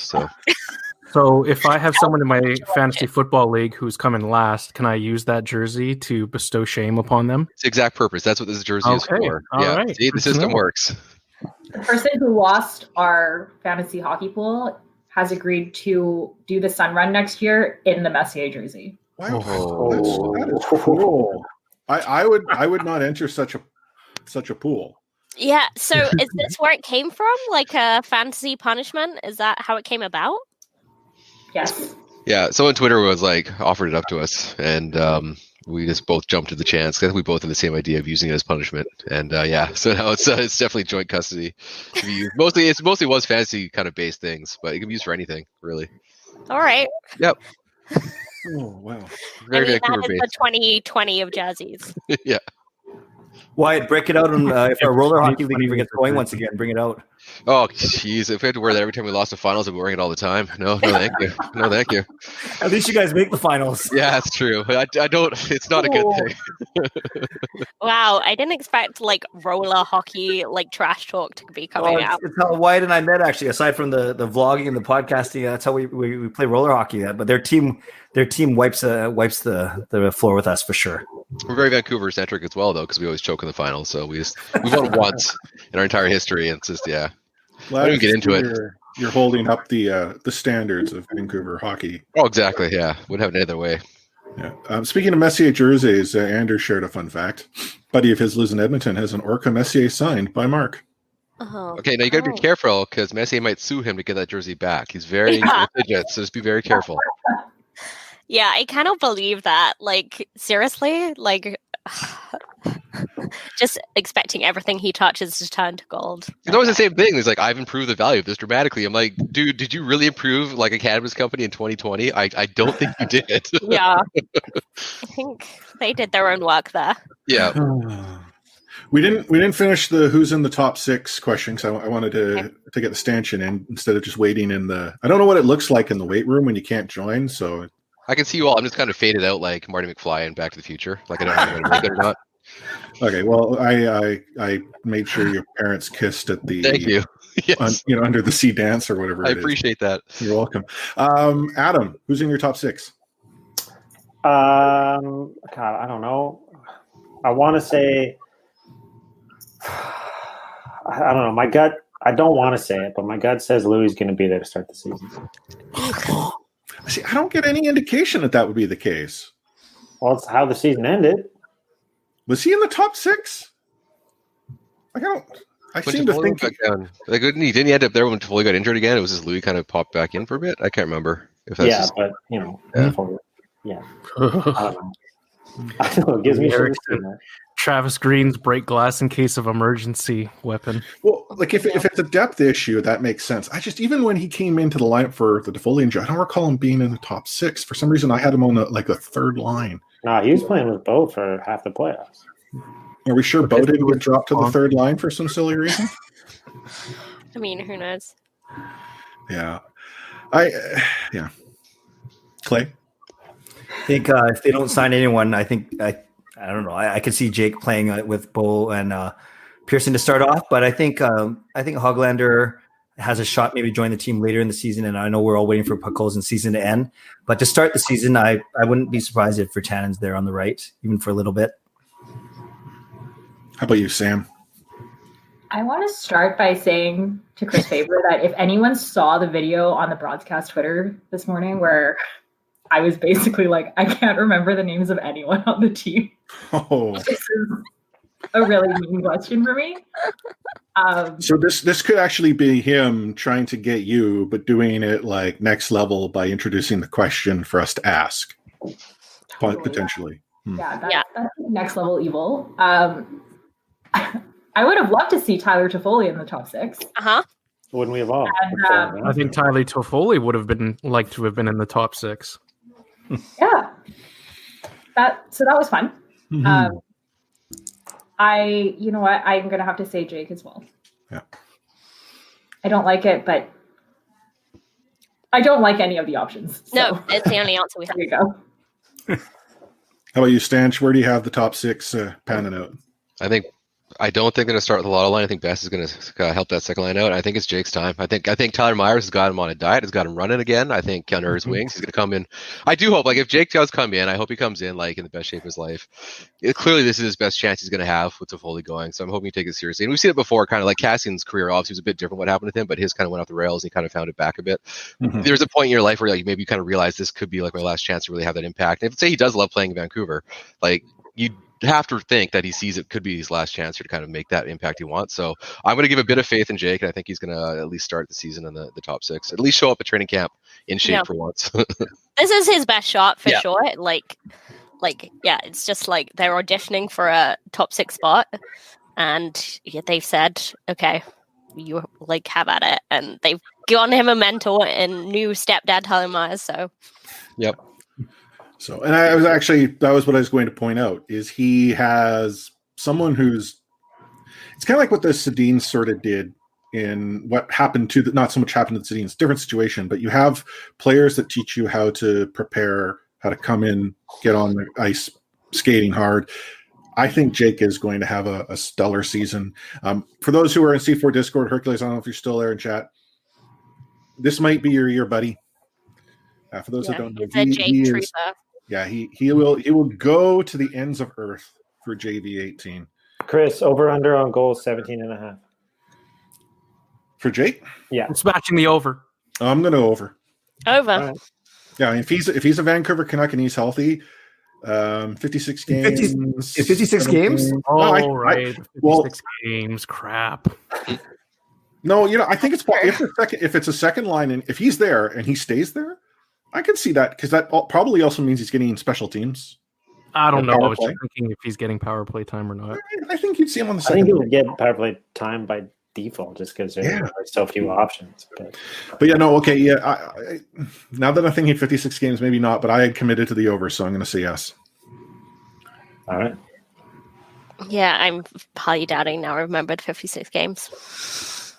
So if I have someone in my fantasy football league who's coming last, can I use that jersey to bestow shame upon them? It's the exact purpose. That's what this jersey is for. All right. See, the system works. The person who lost our fantasy hockey pool has agreed to do the Sun Run next year in the Messier jersey. Wow, that is cool. I would not enter such a pool. Yeah. So is this where it came from? Like a fantasy punishment? Is that how it came about? Yes. Yeah. Someone on Twitter was offered it up to us, and we just both jumped at the chance. I think we both had the same idea of using it as punishment, and so now it's definitely joint custody. Mostly was fantasy kind of based things, but it can be used for anything really. All right. Yep. Oh wow. Very Vancouver based. The 2020 of Jazzies. Yeah. Wyatt, break it out on if our roller hockey league ever gets going once again. Bring it out. Oh, jeez. If we had to wear that every time we lost the finals, I'd be wearing it all the time. No, thank you. No, thank you. At least you guys make the finals. Yeah, that's true. I don't. It's not a good thing. Wow, I didn't expect roller hockey trash talk to be coming out. It's how Wyatt and I met actually. Aside from the vlogging and the podcasting, that's how we play roller hockey. But their team wipes the floor with us for sure. We're very Vancouver centric as well, though, because we always choke in the finals. So we won once in our entire history, and it's just Glad I didn't get into it. You're holding up the standards of Vancouver hockey. Oh, exactly. Yeah, wouldn't have it any other way. Yeah. Speaking of Messier jerseys, Andrew shared a fun fact. Buddy of his lives in Edmonton has an Orca Messier signed by Mark. Oh, okay, now you got to be careful because Messier might sue him to get that jersey back. He's very litigious, so just be very careful. Yeah, I cannot believe that. Like, seriously? Like, just expecting everything he touches to turn to gold. It's always the same thing. He's like, I've improved the value of this dramatically. I'm like, dude, did you really improve like a cannabis company in 2020? I don't think you did. Yeah. I think they did their own work there. Yeah. We didn't finish the who's in the top 6 question because I wanted to get the stanchion in instead of just waiting in the. I don't know what it looks like in the weight room when you can't join. So I can see you all. I'm just kind of faded out like Marty McFly in Back to the Future. Like I don't know if I'm make it or not. Okay, well, I made sure your parents kissed at the. Thank you. Yes. Under the sea dance or whatever. I appreciate that. You're welcome. Adam, who's in your top 6? God, I don't know. I want to say. I don't know. My gut. I don't want to say it, but my gut says Louis is going to be there to start the season. See, I don't get any indication that would be the case. Well, it's how the season ended. Was he in the top 6? Like I seem to think like didn't he end up there when Toffoli got injured again? It was just Louis kind of popped back in for a bit. I can't remember if that's just... but you know, yeah. I don't know. It gives me Travis Green's break glass in case of emergency weapon. Well, like if it's a depth issue, that makes sense. I just, even when he came into the lineup for the Toffoli injury, I don't recall him being in the top 6. For some reason, I had him on a third line. Nah, he was playing with Bo for half the playoffs. Are we sure Bo didn't get dropped to the third line for some silly reason? I mean, who knows? Yeah. Clay? I think if they don't sign anyone, I think I don't know. I could see Jake playing with Bo and Pearson to start off, but I think Hoglander has a shot maybe to join the team later in the season. And I know we're all waiting for Podkolzin's season to end, but to start the season, I wouldn't be surprised if Virtanen's there on the right, even for a little bit. How about you, Sam? I want to start by saying to Chris Faber that if anyone saw the video on the broadcast Twitter this morning where I was basically like, I can't remember the names of anyone on the team. Oh. This is a really mean question for me. So this could actually be him trying to get you, but doing it like next level by introducing the question for us to ask, potentially. Yeah, that's next level evil. I would have loved to see Tyler Toffoli in the top 6. Wouldn't we have all? I think Tyler Toffoli would have been like to have been in the top 6. Yeah, that was fun. Mm-hmm. You know what? I'm gonna have to say Jake as well. Yeah. I don't like it, but I don't like any of the options. So. No, it's the only answer we have. There you go. How about you, Stanch? Where do you have the top 6 panning out? I don't think they're going to start with the lotto line. I think Bess is going to help that second line out. I think it's Jake's time. I think Tyler Myers has got him on a diet, has got him running again. I think under his wings, he's going to come in. I do hope, like, if Jake does come in, I hope he comes in like in the best shape of his life. Clearly, this is his best chance he's going to have with Toffoli going. So I'm hoping he takes it seriously. And we've seen it before, kind of like Cassian's career. Obviously, was a bit different what happened with him, but his kind of went off the rails and he kind of found it back a bit. Mm-hmm. There's a point in your life where like maybe you kind of realize this could be like my last chance to really have that impact. And if say he does love playing in Vancouver, like you have to think that he sees it could be his last chance to kind of make that impact he wants. So I'm going to give a bit of faith in Jake, and I think he's going to at least start the season in the top 6, at least show up at training camp in shape for once. This is his best shot for sure. Like, it's just like they're auditioning for a top 6 spot, and they've said, okay, you like have at it, and they've given him a mentor and new stepdad Tyler Myers. So, yep. So, and that was what I was going to point out, is he has someone who's, it's kind of like what the Sedins sort of did in what happened to not so much happened to the Sedins, different situation, but you have players that teach you how to prepare, how to come in, get on the ice, skating hard. I think Jake is going to have a stellar season. For those who are in C4 Discord, Hercules, I don't know if you're still there in chat. This might be your year, buddy. For those that don't know, he is. Yeah, he will go to the ends of Earth for JV18. Chris, over under on goals 17.5. For Jake? Yeah. I'm smashing the over. I'm going to over. Over. Right. Yeah, if he's a Vancouver Canuck and he's healthy, 56 games. 56 games? Oh, right. 56 games. Crap. No, I think it's if it's a second line, and if he's there and he stays there, I can see that because that probably also means he's getting special teams. I don't know. I was just thinking if he's getting power play time or not. I think you'd see him on the second. I think he would get power play time by default just because there are so few options. But yeah, no, okay, yeah. I, now that I'm thinking 56 games, maybe not, but I had committed to the over, so I'm going to say yes. All right. Yeah, I'm highly doubting now. I remembered 56 games.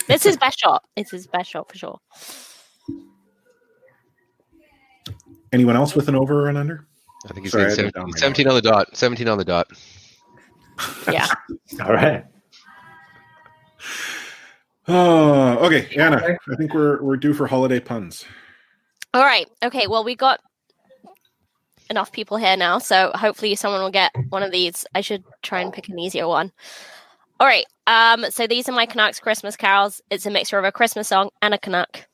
It's his best shot. It's his best shot for sure. Anyone else with an over or an under? I think he's getting 17 on the dot. 17 on the dot. Yeah. All right. Okay, Anna. I think we're due for holiday puns. All right. Okay. Well, we got enough people here now, so hopefully someone will get one of these. I should try and pick an easier one. All right. So these are my Canucks Christmas carols. It's a mixture of a Christmas song and a Canuck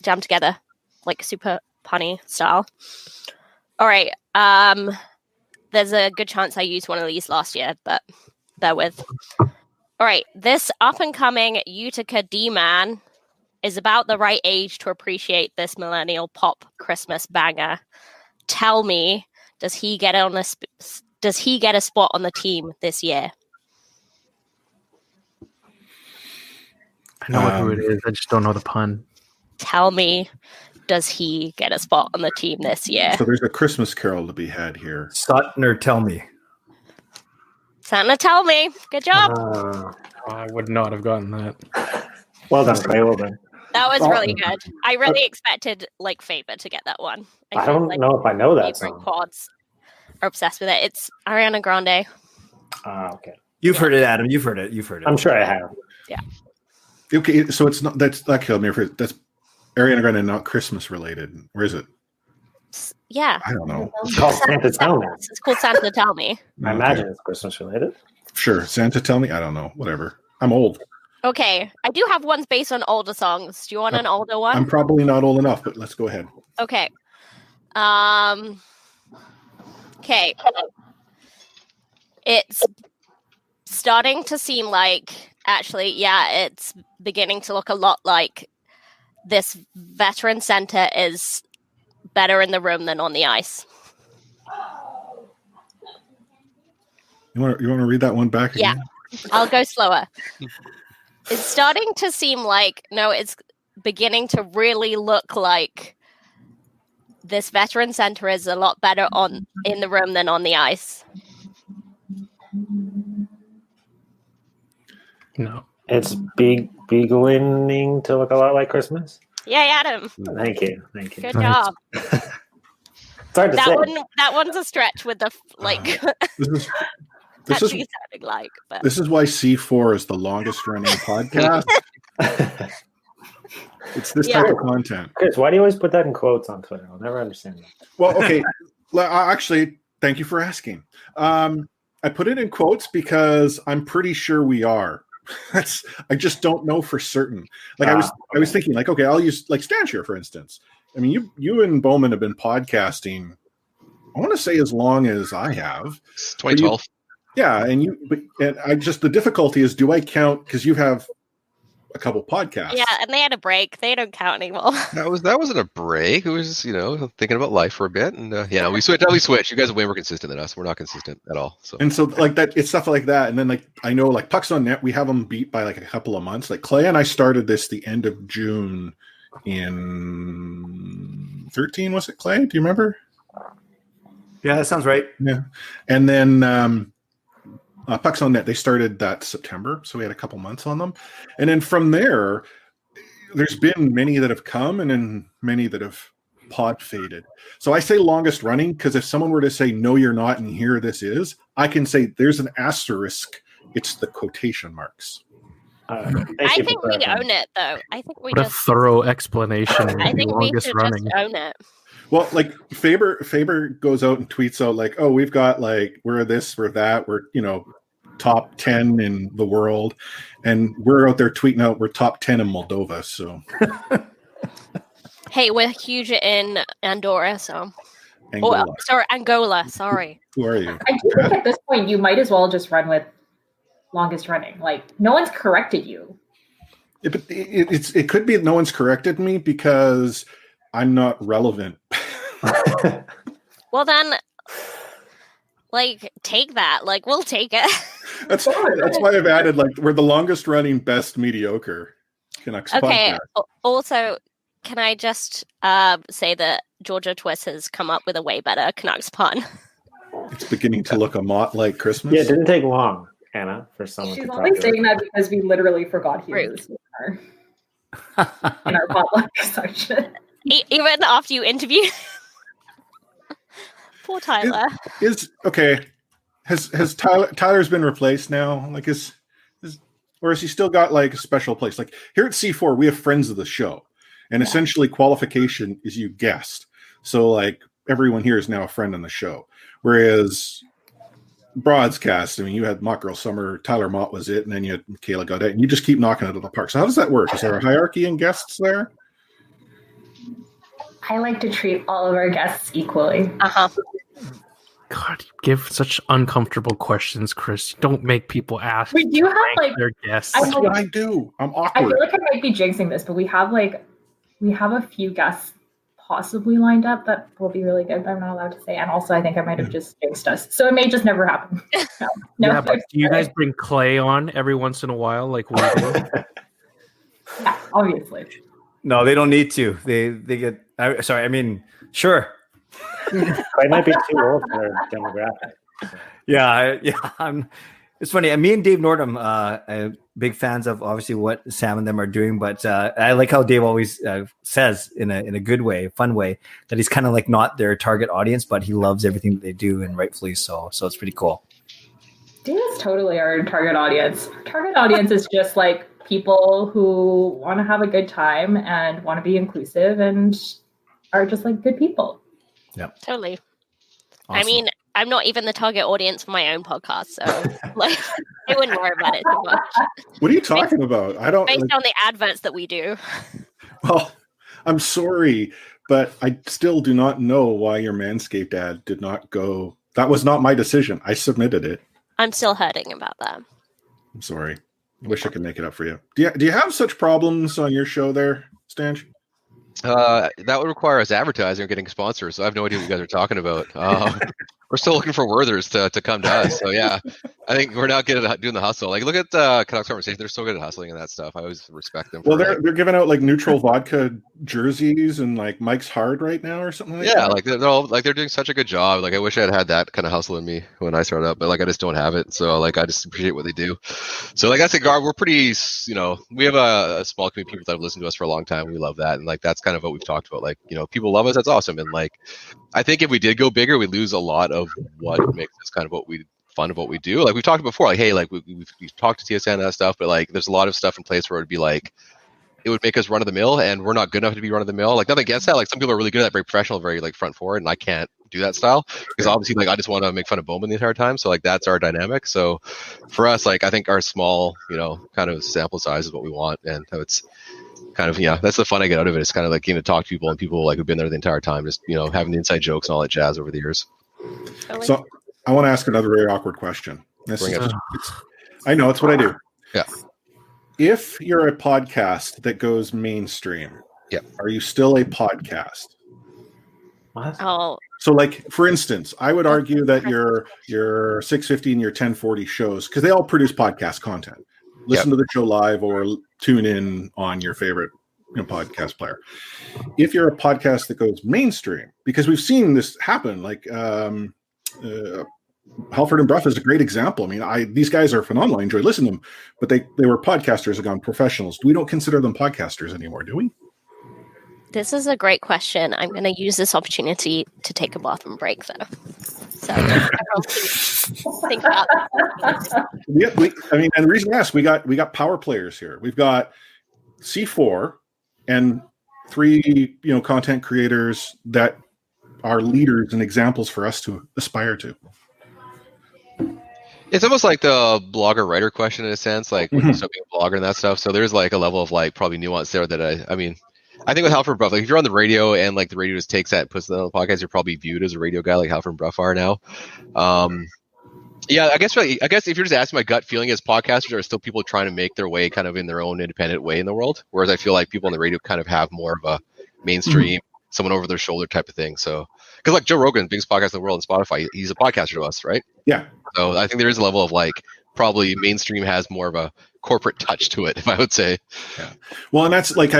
jammed together, like super punny style. All right. There's a good chance I used one of these last year, but bear with. All right. This up-and-coming Utica D-man is about the right age to appreciate this millennial pop Christmas banger. Tell me, does he get a spot on the team this year? I know who it is. I just don't know the pun. Tell me, does he get a spot on the team this year? So there's a Christmas carol to be had here. Sutton, tell me. Santa, tell me. Good job. I would not have gotten that. Well done, Clay. Well done. That was really good. I really expected Faber to get that one. I don't know if I know that song. Quads are obsessed with it. It's Ariana Grande. Okay. You've heard it, Adam. You've heard it. I'm sure I have. Yeah. Okay, so it's not that killed me. That's Ariana Grande, not Christmas related, or is it? Yeah. I don't know. It's called Santa Tell Me. It's called Santa Tell Me. I imagine it's Christmas related. Sure, Santa Tell Me. I don't know. Whatever. I'm old. Okay, I do have ones based on older songs. Do you want an older one? I'm probably not old enough, but let's go ahead. Okay. Okay. It's starting to seem like, actually, yeah, it's beginning to look a lot like this veteran center is better in the room than on the ice. You want to read that one back again? Yeah, I'll go slower. It's starting to seem like, no, it's beginning to really look like this veteran center is a lot better in the room than on the ice. No. It's beginning to look a lot like Christmas. Yeah, Adam. Thank you. Good job. It's hard to say. That one's a stretch with the This is sounding like. But. This is why C4 is the longest running podcast. It's this type of content. Chris, why do you always put that in quotes on Twitter? I'll never understand that. Well, okay. Actually, thank you for asking. I put it in quotes because I'm pretty sure we are. I just don't know for certain. I was thinking okay, I'll use Stanshire, for instance. I mean, you and Bowman have been podcasting, I want to say as long as I have. 2012. Yeah, the difficulty is, do I count, because you have a couple podcasts? Yeah, and they had a break. They don't count anymore. That wasn't a break. It was thinking about life for a bit, and we switch. You guys are way more consistent than us. We're not consistent at all. So that, it's stuff like that, and then I know Pucks on Net, we have them beat by a couple of months. Clay and I started this the end of June in 13. Was it, Clay? Do you remember? Yeah, that sounds right. Yeah, and then. Pucks on Net, they started that September, so we had a couple months on them. And then from there, there's been many that have come and then many that have pod faded. So I say longest running because if someone were to say, no, you're not, and here this is, I can say there's an asterisk. It's the quotation marks. I think we own it, though. I think we a thorough explanation. I think we should running. just own it. Well, Faber goes out and tweets out oh, we've got we're this, we're that, we're top 10 in the world, and we're out there tweeting out we're top 10 in Moldova. So, hey, we're huge in Andorra, so Angola. Oh, sorry, Angola. Sorry. Who are you? I do think at this point you might as well just run with longest running. Like, no one's corrected you. But it could be that no one's corrected me because I'm not relevant. Well then, like, take that. Like, we'll take it. That's why I've added, like, we're the longest running best mediocre Canucks okay. podcast. Also, can I just say that Georgia Twist has come up with a way better Canucks pun? It's beginning to look a lot like Christmas. Yeah, it didn't take long, Anna, for someone She's to only talk saying that because we literally forgot he was in our potluck section. Even after you interview. Poor Tyler. Has Tyler's been replaced now? Like, or has he still got like a special place? Like here at C4, we have friends of the show, and essentially qualification is you guessed. So like everyone here is now a friend on the show. Whereas broadcast, I mean, you had Mock Girl Summer, Tyler Mott was it, and then you had Michaela Gaudet, and you just keep knocking it out of the park. So how does that work? Is there a hierarchy in guests there? I like to treat all of our guests equally. God, you give such uncomfortable questions, Chris. Don't make people ask. We do have like their guests. That's what I do. I'm awkward. I feel like I might be jinxing this, but we have a few guests possibly lined up that will be really good, but I'm not allowed to say. And also, I think I might have just jinxed us, so it may just never happen. No, yeah, but do you guys bring Clay on every once in a while, like we do? Yeah, obviously. No, they don't need to. They get. Sorry, I mean, sure. I might be too old for their demographic. Yeah. It's funny. Me and Dave Nordham, big fans of obviously what Sam and them are doing, but I like how Dave always says in a good way, fun way, that he's kind of like not their target audience, but he loves everything that they do, and rightfully so. So it's pretty cool. Dave is totally our target audience. Our target audience is just like people who want to have a good time and want to be inclusive and are just like good people. Yeah, totally. Awesome. I mean, I'm not even the target audience for my own podcast, so like, I wouldn't worry about it too much. What are you talking about? I don't. Based on the adverts that we do. Well, I'm sorry, but I still do not know why your Manscaped ad did not go. That was not my decision. I submitted it. I'm still hurting about that. I'm sorry. I wish I could make it up for you. Do you have such problems on your show there, Stanch? That would require us advertising or getting sponsors. So I have no idea what you guys are talking about. We're still looking for Werthers to come to us. So yeah, I think we're not good at doing the hustle. Like look at Canucks Conversation; they're so good at hustling and that stuff. I always respect them. Well, they're giving out like neutral vodka jerseys and like Mike's Hard right now or something like that. Yeah, like they're doing such a good job. Like I wish I'd had that kind of hustle in me when I started up, but like I just don't have it. So like I just appreciate what they do. So like I said, Gar, we're pretty. We have a small community of people that have listened to us for a long time. We love that, and like that's kind of what we've talked about. Like people love us. That's awesome. And like I think if we did go bigger, we'd lose a lot of what makes us kind of fun of what we do. Like we've talked before, like hey, like we've talked to TSN and that stuff, but like there's a lot of stuff in place where it'd be like it would make us run of the mill, and we're not good enough to be run of the mill. Like nothing against that. Like some people are really good at that, very professional, very like front forward, and I can't do that style because obviously like I just want to make fun of Bowman the entire time. So like that's our dynamic. So for us, like I think our small, kind of sample size is what we want, and it's kind of that's the fun I get out of it. It's kind of like talk to people and people like who've been there the entire time, just having the inside jokes and all that jazz over the years. So I want to ask another very awkward question. I know it's what I do. Yeah. If you're a podcast that goes mainstream, are you still a podcast? What? Oh. So, like, for instance, I would argue that your 650 and your 1040 shows, because they all produce podcast content. Listen to the show live or tune in on your favorite podcast player. If you're a podcast that goes mainstream, because we've seen this happen, like Halford and Bruff is a great example. I mean, these guys are phenomenal. I enjoy listening to them, but they were podcasters and gone professionals. We don't consider them podcasters anymore, do we? This is a great question. I'm going to use this opportunity to take a bathroom break, though. So think about that. And the reason I asked, we got power players here. We've got C4 and 3, content creators that are leaders and examples for us to aspire to. It's almost like the blogger writer question in a sense, like when you start being a blogger and that stuff. So there's like a level of like probably nuance there that I mean, I think with Halford Bruff, like if you're on the radio and like the radio just takes that and puts it on the podcast, you're probably viewed as a radio guy like Halford and Bruff are now. Yeah, I guess if you're just asking my gut feeling, as podcasters are still people trying to make their way kind of in their own independent way in the world. Whereas I feel like people on the radio kind of have more of a mainstream, someone over their shoulder type of thing. So, because like Joe Rogan, biggest podcast in the world, and Spotify, he's a podcaster to us, right? Yeah. So I think there is a level of like probably mainstream has more of a corporate touch to it, if I would say. Yeah. Well, and that's like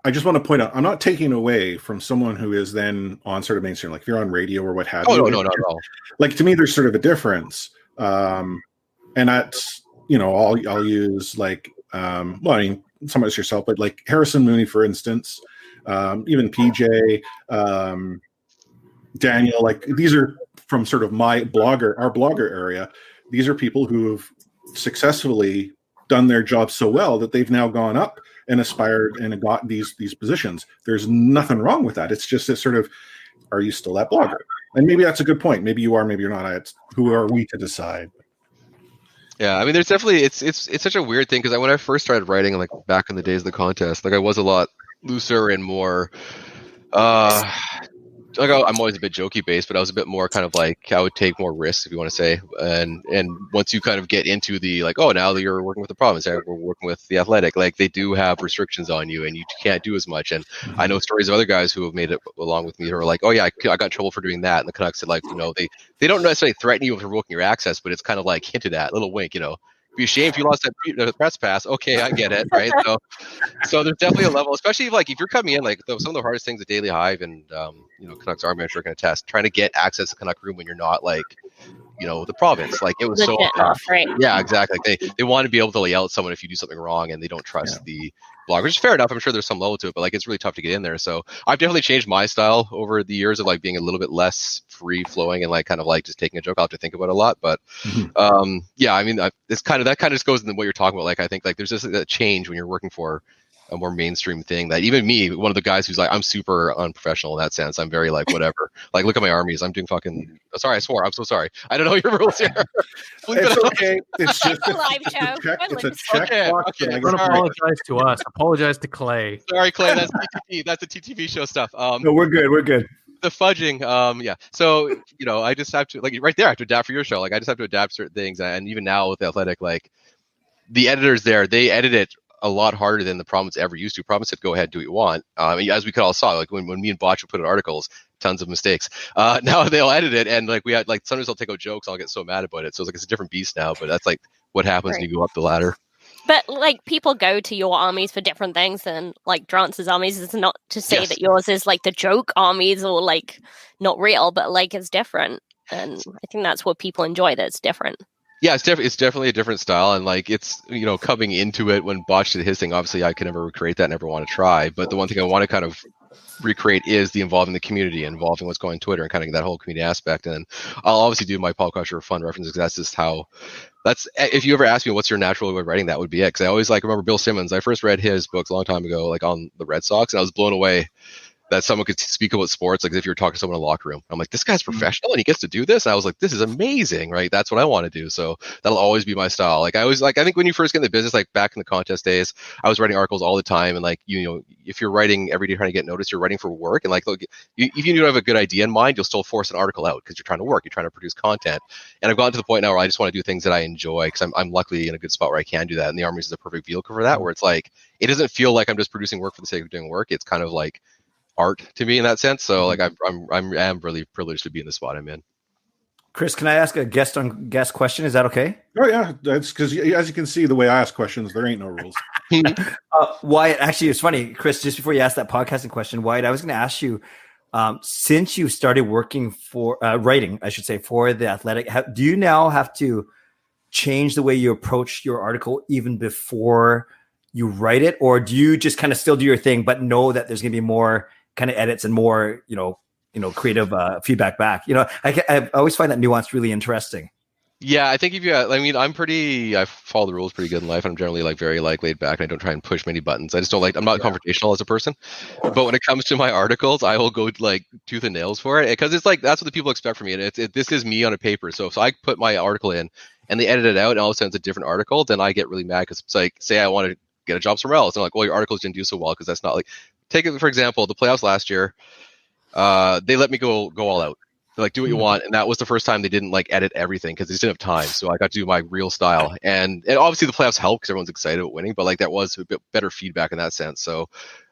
I just want to point out, I'm not taking away from someone who is then on sort of mainstream, like if you're on radio or what have you. No, not at all. Like to me, there's sort of a difference, and that's I'll use like well, I mean, some of us yourself, but like Harrison Mooney, for instance, even PJ, Daniel, like these are from sort of our blogger area. These are people who have successfully done their job so well that they've now gone up and aspired and got these positions. There's nothing wrong with that. It's just this sort of, are you still that blogger? And maybe that's a good point. Maybe you are, maybe you're not. Who are we to decide? Yeah, I mean, there's definitely it's such a weird thing because when I first started writing, like back in the days of the contest, like I was a lot looser and more. Like I'm always a bit jokey based, but I was a bit more kind of like I would take more risks, if you want to say. And once you kind of get into the like, oh, now that you're working with the province, we're working with the Athletic, like they do have restrictions on you, and you can't do as much. And I know stories of other guys who have made it along with me who are like, oh yeah, I got in trouble for doing that. And the Canucks said like, they don't necessarily threaten you with revoking your access, but it's kind of like hinted at, little wink, Be ashamed if you lost that press pass. Okay, I get it, right? So there's definitely a level, especially like if you're coming in, like some of the hardest things at Daily Hive and Canucks Army, I'm sure can attest, trying to get access to Canuck room when you're not like the province. Like it was so tough. Right? Yeah, exactly. They want to be able to lay out someone if you do something wrong, and they don't trust the blog, which is fair enough. I'm sure there's some level to it, but like it's really tough to get in there. So I've definitely changed my style over the years of like being a little bit less free flowing and like kind of like just taking a joke. I'll have to think about it a lot, but yeah, I mean, it's kind of just goes into what you're talking about. Like I think like there's just a change when you're working for a more mainstream thing that even me, one of the guys who's like, I'm super unprofessional in that sense. I'm very like, whatever. Like, look at my armies. I'm doing fucking, sorry, I swore. I'm so sorry. I don't know your rules here. It's okay. It's just a live show. It's a check box. Okay. Don't apologize to us. Apologize to Clay. Sorry, Clay. That's TTV. That's the TTV show stuff. No, we're good. We're good. The fudging, yeah. So, I just have to, like, right there, I have to adapt for your show. Like, I just have to adapt certain things. And even now with the Athletic, like, the editors there, they edit it a lot harder than the province ever used to. Province said, go ahead, do what you want. As we could all saw, like when me and Botch would put in articles, tons of mistakes. Now they'll edit it, and like we had, like sometimes they'll take out jokes. I'll get so mad about it. So it's like it's a different beast now. But that's like what happens when you go up the ladder. But like people go to your armies for different things, and like Drance's armies is not to say that yours is like the joke armies or like not real, but like it's different. And I think that's what people enjoy. That it's different. Yeah, it's definitely a different style, and like it's coming into it when Botch did his thing. Obviously, I could never recreate that, never want to try. But the one thing I want to kind of recreate is the involving the community, involving what's going on Twitter, and kind of that whole community aspect. And I'll obviously do my pop culture fun references because that's just how. That's if you ever ask me what's your natural way of writing, that would be it. Because I always remember Bill Simmons. I first read his books a long time ago, like on the Red Sox, and I was blown away that someone could speak about sports like as if you were talking to someone in a locker room. I'm like, this guy's professional and he gets to do this. And I was like, this is amazing, right? That's what I want to do. So that'll always be my style. Like I think when you first get in the business, like back in the contest days, I was writing articles all the time. And like, if you're writing every day trying to get noticed, you're writing for work. And like, look, if you don't have a good idea in mind, you'll still force an article out because you're trying to work, you're trying to produce content. And I've gotten to the point now where I just want to do things that I enjoy because I'm luckily in a good spot where I can do that. And the Armies is a perfect vehicle for that, where it's like, it doesn't feel like I'm just producing work for the sake of doing work. It's kind of like art to me in that sense. So like I'm really privileged to be in the spot I'm in. Chris, can I ask a guest question? Is that okay? Oh yeah, that's because as you can see, the way I ask questions, there ain't no rules. Wyatt, actually, it's funny, Chris. Just before you ask that podcasting question, Wyatt, I was going to ask you, since you started working for writing, I should say, for the Athletic, do you now have to change the way you approach your article even before you write it, or do you just kind of still do your thing, but know that there's going to be more kind of edits and more, creative feedback back? I always find that nuance really interesting. Yeah, I think I follow the rules pretty good in life. I'm generally like very like laid back and I don't try and push many buttons. I just don't I'm not confrontational as a person, but when it comes to my articles, I will go like tooth and nails for it because it's like, that's what the people expect from me. And this is me on a paper. So if I put my article in and they edit it out and all of a sudden it's a different article, then I get really mad because it's like, say I want to get a job somewhere else. And I'm like, well, your articles didn't do so well because that's not like, take it for example, the playoffs last year. They let me go all out. They're like, do what you want, and that was the first time they didn't like edit everything because they just didn't have time. So I got to do my real style, and obviously the playoffs help because everyone's excited about winning. But like that was a bit better feedback in that sense. So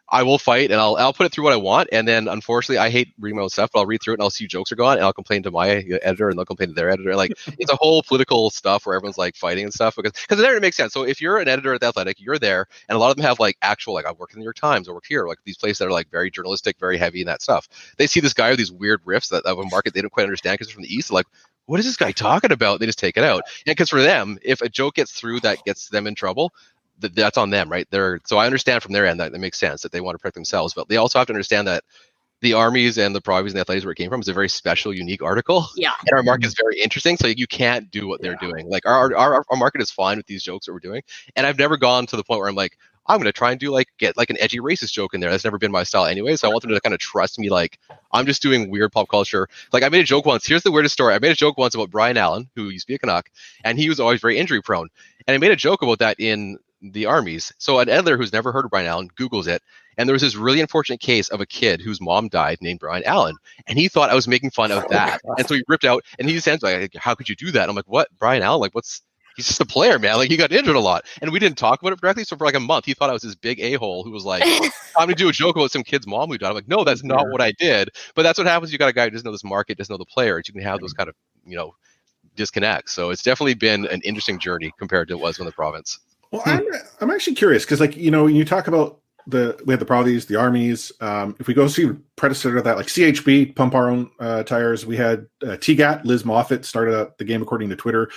I will fight, and I'll put it through what I want. And then unfortunately, I hate reading my own stuff, but I'll read through it and I'll see jokes are gone, and I'll complain to my editor, and they'll complain to their editor. Like it's a whole political stuff where everyone's like fighting and stuff because then it makes sense. So if you're an editor at the Athletic, you're there, and a lot of them have like actual like I've worked in the New York Times, I work here, like these places that are like very journalistic, very heavy in that stuff. They see this guy with these weird riffs that of a market they don't quite understand because they're from the East. They're like, what is this guy talking about? They just take it out, and because for them, if a joke gets through that gets them in trouble, that's on them, right? So I understand from their end that it makes sense that they want to protect themselves, but they also have to understand that the armies and the provinces and the athletics where it came from is a very special, unique article. Yeah. And our market is very interesting. So you can't do what they're doing. Like our market is fine with these jokes that we're doing. And I've never gone to the point where I'm like, I'm going to try and do get like an edgy racist joke in there. That's never been my style anyway. So I want them to kind of trust me. Like I'm just doing weird pop culture. Like I made a joke once. Here's the weirdest story. I made a joke once about Brian Allen, who used to be a Canuck, and he was always very injury prone. And I made a joke about that in the armies. So an editor who's never heard of Brian Allen Googles it, and there was this really unfortunate case of a kid whose mom died named Brian Allen, and he thought I was making fun of that. And so he ripped out, and he said like, how could you do that? And I'm like, what? Brian Allen? Like, he's just a player, man. Like he got injured a lot, and we didn't talk about it directly. So for like a month, he thought I was this big a-hole who was like, I'm gonna do a joke about some kid's mom who died. I'm like, no, that's not what I did. But that's what happens. You got a guy who doesn't know this market, doesn't know the players. You can have those kind of disconnects. So it's definitely been an interesting journey compared to it was in the province. Well, I'm actually curious because, like, when you talk about we had the provinces, the armies. If we go see predecessor to that, like CHB, pump our own tires. We had TGAT, Liz Moffat started out the game according to Twitter.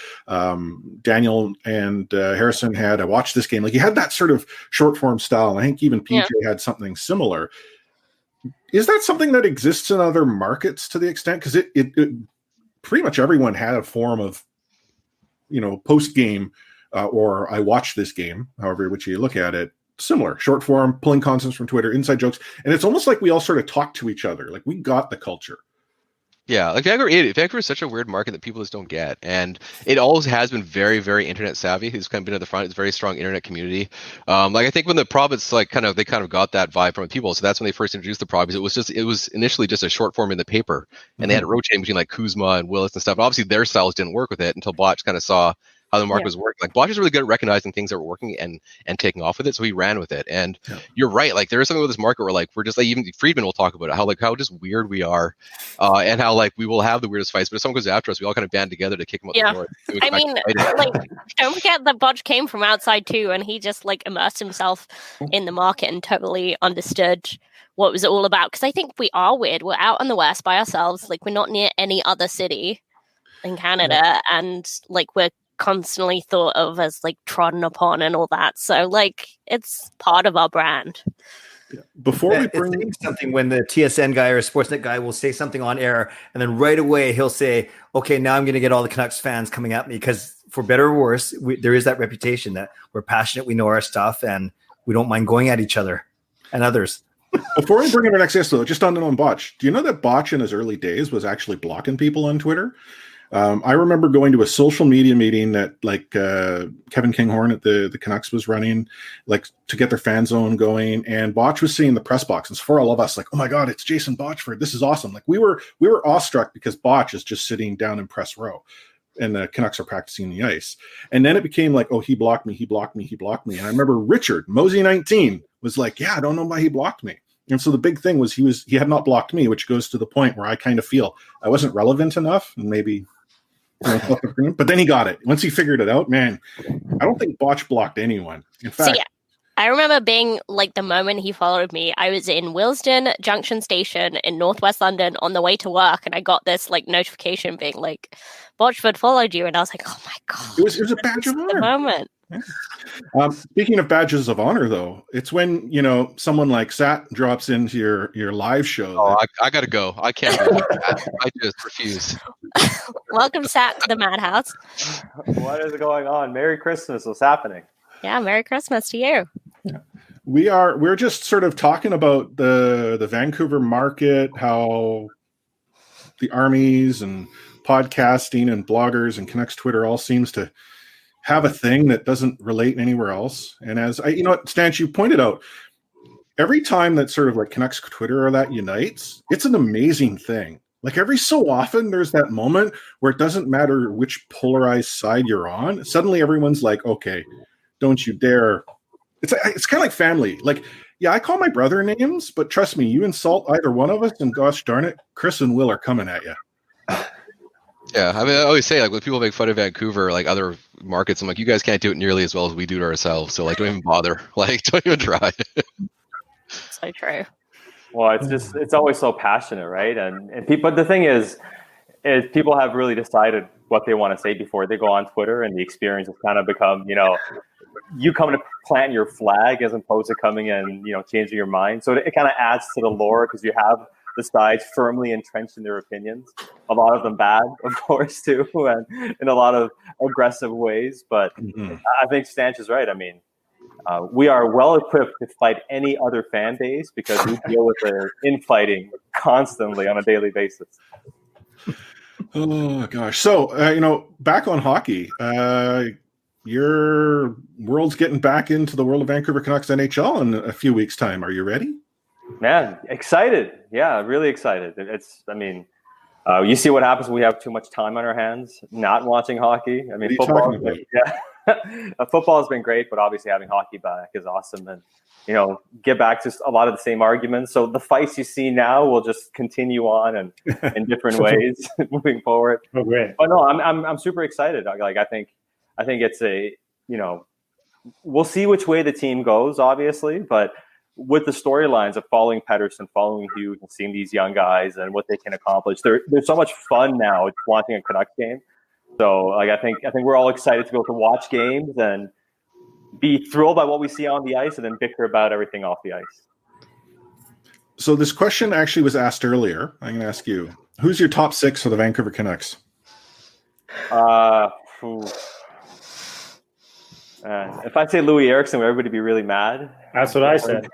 Daniel and Harrison had I watched this game. Like you had that sort of short form style. I think even PJ had something similar. Is that something that exists in other markets to the extent? Because it pretty much everyone had a form of, post game. Or I watched this game, however which you look at it, similar, short form, pulling concepts from Twitter, inside jokes. And it's almost like we all sort of talk to each other. Like we got the culture. Yeah, like Vancouver is such a weird market that people just don't get. And it always has been very, very internet savvy. It's kind of been at the front. It's a very strong internet community. Like I think when the province they kind of got that vibe from people. So that's when they first introduced the province. It was initially just a short form in the paper. And they had it rotating between like Kuzma and Willis and stuff. And obviously their styles didn't work with it until Botch kind of saw how the market was working. Like Botch is really good at recognizing things that were working and taking off with it. So he ran with it. And you're right. Like there is something with this market where like we're just like even Friedman will talk about it, how just weird we are, and how like we will have the weirdest fights. But if someone goes after us, we all kind of band together to kick him out the door. I mean, like don't forget that Botch came from outside too, and he just like immersed himself in the market and totally understood what it was all about. Because I think we are weird. We're out on the West by ourselves. Like we're not near any other city in Canada, and like we're constantly thought of as like trodden upon and all that. So like it's part of our brand. Before we bring something, when the TSN guy or Sportsnet guy will say something on air, and then right away he'll say, okay, now I'm going to get all the Canucks fans coming at me, because for better or worse, there is that reputation that we're passionate, we know our stuff, and we don't mind going at each other and others. Before we bring in our next guest, though, just on Botch, do you know that Botch in his early days was actually blocking people on Twitter? I remember going to a social media meeting that like Kevin Kinghorn at the Canucks was running, like to get their fan zone going, and Botch was sitting in the press box. And so for all of us, like, oh my God, it's Jason Botchford. This is awesome. Like we were awestruck because Botch is just sitting down in press row, and the Canucks are practicing the ice. And then it became like, oh, he blocked me. And I remember Richard Mosey 19 was like, yeah, I don't know why he blocked me. And so the big thing was he had not blocked me, which goes to the point where I kind of feel I wasn't relevant enough, and maybe. But then he got it. Once he figured it out, man, I don't think Botch blocked anyone. In fact, I remember being like the moment he followed me, I was in Willesden Junction Station in Northwest London on the way to work, and I got this like notification being like, Botchford followed you, and I was like, oh my God. It was a badge of honor. The moment. Speaking of badges of honor, though, it's when someone like Sat drops into your live show. Oh, I gotta go. I can't. I just refuse. Welcome, Sat, to the Madhouse. What is going on? Merry Christmas! What's happening? Yeah, Merry Christmas to you. Yeah. We're just sort of talking about the Vancouver market, how the armies and podcasting and bloggers and Canucks Twitter all seems to have a thing that doesn't relate anywhere else. And as Stan, you pointed out, every time that sort of like Canucks Twitter or that unites, it's an amazing thing. Like every so often, there's that moment where it doesn't matter which polarized side you're on. Suddenly, everyone's like, "Okay, don't you dare!" It's kind of like family. Like, yeah, I call my brother names, but trust me, you insult either one of us, and gosh darn it, Chris and Will are coming at you. Yeah, I mean, I always say, like, when people make fun of Vancouver or like other markets, I'm like, you guys can't do it nearly as well as we do to ourselves. So, like, don't even bother. Like, don't even try. So true. Well, it's always so passionate, right? And people, but the thing is people have really decided what they want to say before they go on Twitter, and the experience has kind of become, you come to plant your flag as opposed to coming and, changing your mind. So it kind of adds to the lore because you have the sides firmly entrenched in their opinions. A lot of them bad, of course, too, and in a lot of aggressive ways. But I think Stanch is right. I mean, we are well equipped to fight any other fan base because we deal with their infighting constantly on a daily basis. Oh gosh! So back on hockey, your world's getting back into the World of Vancouver Canucks NHL in a few weeks' time. Are you ready? Man, excited! Yeah, really excited. You see what happens when we have too much time on our hands, not watching hockey. I mean, football. Football has been great, but obviously having hockey back is awesome, and get back to a lot of the same arguments. So the fights you see now will just continue on and in different ways moving forward. Oh, great! But no, I'm super excited. Like I think it's we'll see which way the team goes, obviously, but with the storylines of following Pettersson, following Hughes, and seeing these young guys and what they can accomplish, there's so much fun now watching a Canucks game. So, like, I think we're all excited to be able to watch games and be thrilled by what we see on the ice, and then bicker about everything off the ice. So, this question actually was asked earlier. I'm going to ask you: who's your top 6 for the Vancouver Canucks? If I say Louis Eriksson, would everybody be really mad? That's what I said.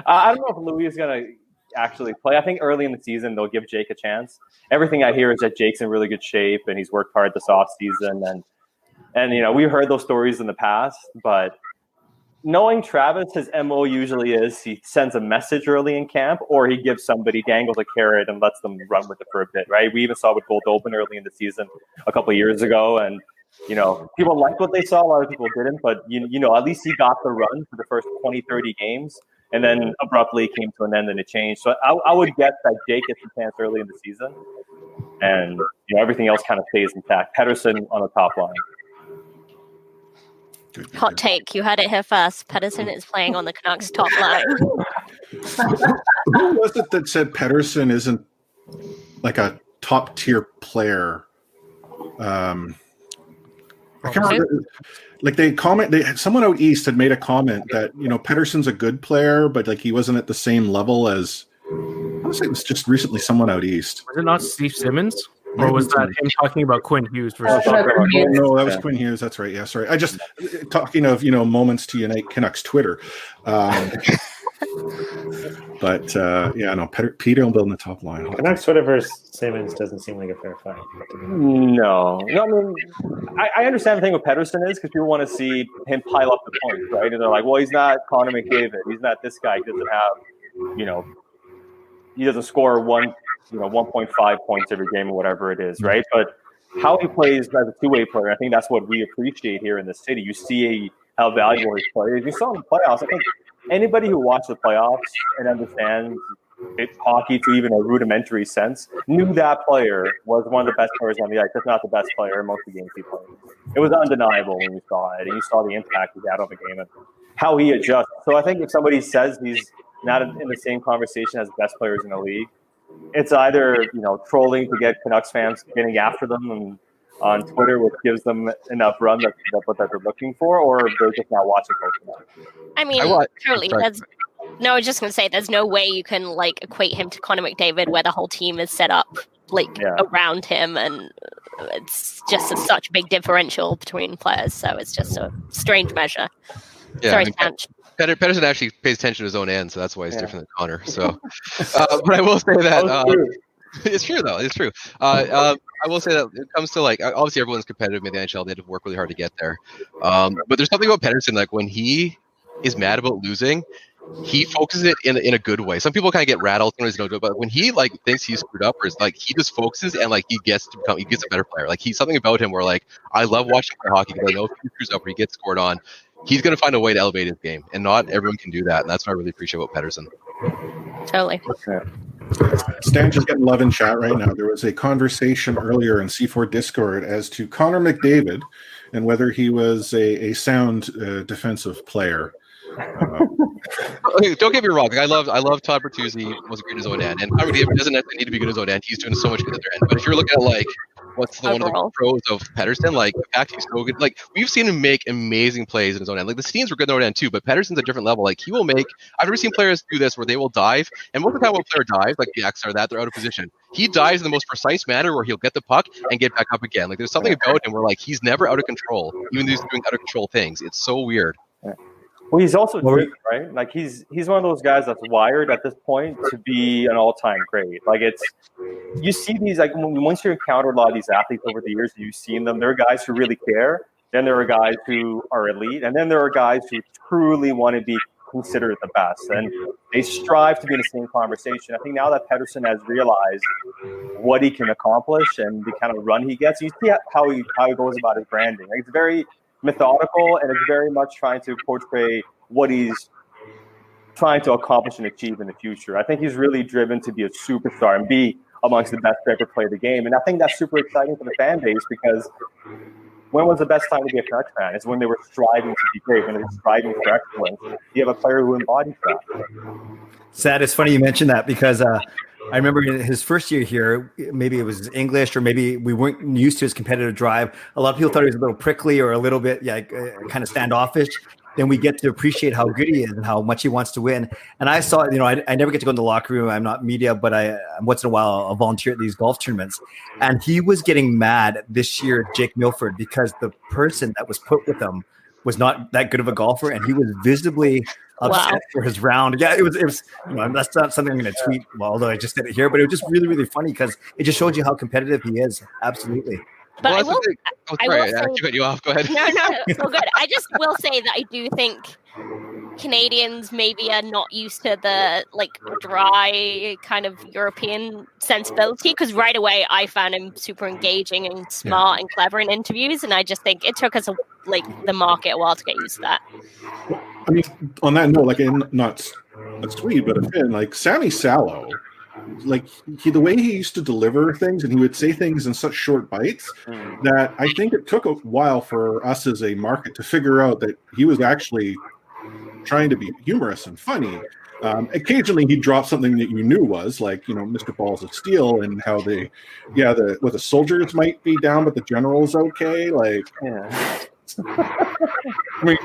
I don't know if Louis is going to actually play. I think early in the season they'll give Jake a chance. Everything I hear is that Jake's in really good shape and he's worked hard this offseason, and we've heard those stories in the past, but knowing Travis, his MO usually is he sends a message early in camp, or he gives somebody, dangles a carrot and lets them run with it for a bit, right? We even saw with Goldobin early in the season a couple of years ago, and people liked what they saw, a lot of people didn't, but at least he got the run for the first 20-30 games, and then abruptly came to an end and it changed. So I would guess that Jake gets a chance early in the season, and everything else kind of stays intact. Pettersson on the top line. Hot take. You heard it here first. Pettersson is playing on the Canucks top line. Who was it that said Pettersson isn't like a top tier player? I can't remember. Like someone out east had made a comment that Pettersson's a good player, but like he wasn't at the same level as. I want to say it was just recently someone out east. Was it not Steve Simmons? Or was that him talking about Quinn Hughes versus? No, that was Quinn Hughes. That's right. Yeah, sorry. I just talking of moments to unite Canucks Twitter. But Peter will build in the top line. Canucks Twitter versus Simmons doesn't seem like a fair fight. No. I mean, I understand the thing with Pettersson is because people want to see him pile up the points, right? And they're like, well, he's not Connor McDavid. He's not this guy. He doesn't have, he doesn't score 1.5 points every game or whatever it is, right? But how he plays as a two-way player, I think that's what we appreciate here in the city. You see how valuable his play is. You saw in the playoffs. I think anybody who watched the playoffs and understands hockey to even a rudimentary sense knew that player was one of the best players on the ice, if not the best player in most of the games he played. It was undeniable when you saw it, and you saw the impact he had on the game and how he adjusts. So I think if somebody says he's not in the same conversation as the best players in the league, it's either trolling to get Canucks fans getting after them on Twitter, which gives them enough run that they're looking for, or they're just not watching close enough. I mean, truly, I was just going to say, there's no way you can equate him to Connor McDavid, where the whole team is set up around him, and it's just such a big differential between players. So it's just a strange measure. Yeah, sorry, Stanch. Pettersson actually pays attention to his own end, so that's why he's different than Connor. So, but I will say that it's true, though. It's true. I will say that it comes to obviously everyone's competitive in the NHL. They have to work really hard to get there. But there's something about Pettersson, when he is mad about losing, he focuses it in a good way. Some people kind of get rattled when he's no good, but when he like thinks he's screwed up, or is like he just focuses and like he gets a better player. Like he's something about him where like I love watching play hockey because I know if he screws up or he gets scored on, he's going to find a way to elevate his game, and not everyone can do that. And that's what I really appreciate about Pettersson. Totally. Stan just getting love in chat right now. There was a conversation earlier in C4 Discord as to Connor McDavid and whether he was a sound defensive player. Okay, don't get me wrong. I love Todd Bertuzzi was great in his own end, and Connor McDavid doesn't necessarily need to be good in his own end. He's doing so much good at their end. But if you're looking at like what's one of the pros of Pettersson, like the fact he's so good, like we've seen him make amazing plays in his own end. Like the Steens were good in their own end too, but Pettersson's a different level. Like he will make. I've never seen players do this where they will dive, and most of the time when a player dives, like the X are that they're out of position. He dives in the most precise manner where he'll get the puck and get back up again. Like there's something about him where like he's never out of control, even though he's doing out of control things. It's so weird. Well, he's also driven, right? Like he's one of those guys that's wired at this point to be an all-time great. Like you see these like once you encounter a lot of these athletes over the years, you've seen them. There are guys who really care. Then there are guys who are elite, and then there are guys who truly want to be considered the best, and they strive to be in the same conversation. I think now that Pettersson has realized what he can accomplish and the kind of run he gets, you see how he goes about his branding. Like, it's very methodical, and it's very much trying to portray what he's trying to accomplish and achieve in the future. I think he's really driven to be a superstar and be amongst the best to ever play the game. And I think that's super exciting for the fan base, because when was the best time to be a Canucks fan? It's when they were striving to be great, when they were striving for excellence. You have a player who embodies that. Sad, it's funny you mentioned that, because I remember in his first year here, maybe it was English or maybe we weren't used to his competitive drive. A lot of people thought he was a little prickly or a little bit kind of standoffish. Then we get to appreciate how good he is and how much he wants to win. And I saw, I never get to go in the locker room. I'm not media, but I once in a while I'll volunteer at these golf tournaments. And he was getting mad this year, Jake Milford, because the person that was put with him was not that good of a golfer, and he was visibly upset for his round. Yeah, it was. That's not something I'm going to tweet. Well, although I just did it here, but it was just really, really funny because it just showed you how competitive he is. Absolutely. But I will cut you off. Go ahead. No, it's all good. I just will say that I do think Canadians maybe are not used to the dry kind of European sensibility, because right away I found him super engaging and smart and clever in interviews, and I just think it took us the market a while to get used to that. I mean, on that note, not a Swede, but a Finn, Sammy Salo, the way he used to deliver things, and he would say things in such short bites that I think it took a while for us as a market to figure out that he was actually trying to be humorous and funny. Occasionally he'd drop something that you knew was Mr. Balls of Steel, and how the soldiers might be down, but the general's okay. I mean,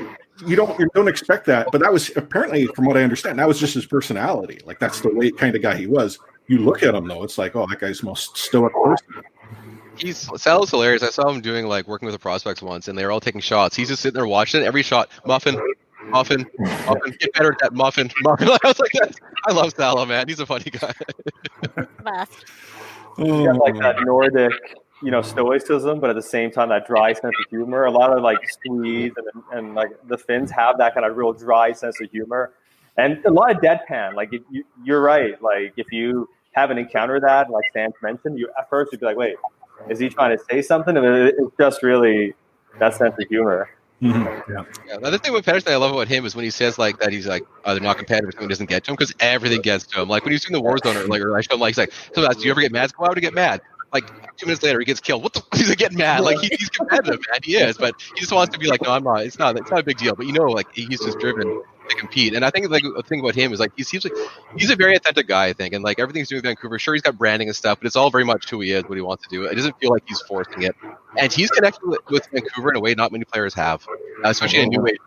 you don't expect that, but that was apparently, from what I understand, that was just his personality. That's the way kind of guy he was. You look at him though, it's like, oh, that guy's the most stoic person. Sal's hilarious. I saw him doing working with the prospects once, and they were all taking shots. He's just sitting there watching it. Every shot, muffin, get better at that muffin. I was like, I love Sal, man. He's a funny guy. Yeah, that Nordic, stoicism, but at the same time that dry sense of humor. A lot of Swedes and the Finns have that kind of real dry sense of humor, and a lot of deadpan. You're right. If you haven't encountered that, like Sam mentioned, at first you'd be like, wait, is he trying to say something? And it's just really that sense of humor. Mm-hmm. Yeah. Another thing with Pettersson I love about him is when he says that he's either not competitive or something doesn't get to him, because everything gets to him. When he's doing the Warzone or I show him he's like, so do you ever get mad? Why would he get mad? 2 minutes later, he gets killed. What the? He's getting mad. He's competitive, man. He is, but he just wants to be no, I'm not. It's not a big deal. But he's just driven to compete. And I think the thing about him is he seems like he's a very authentic guy, I think. And everything he's doing in Vancouver, sure, he's got branding and stuff, but it's all very much who he is, what he wants to do. It doesn't feel like he's forcing it. And he's connected with Vancouver in a way not many players have, especially in a new way.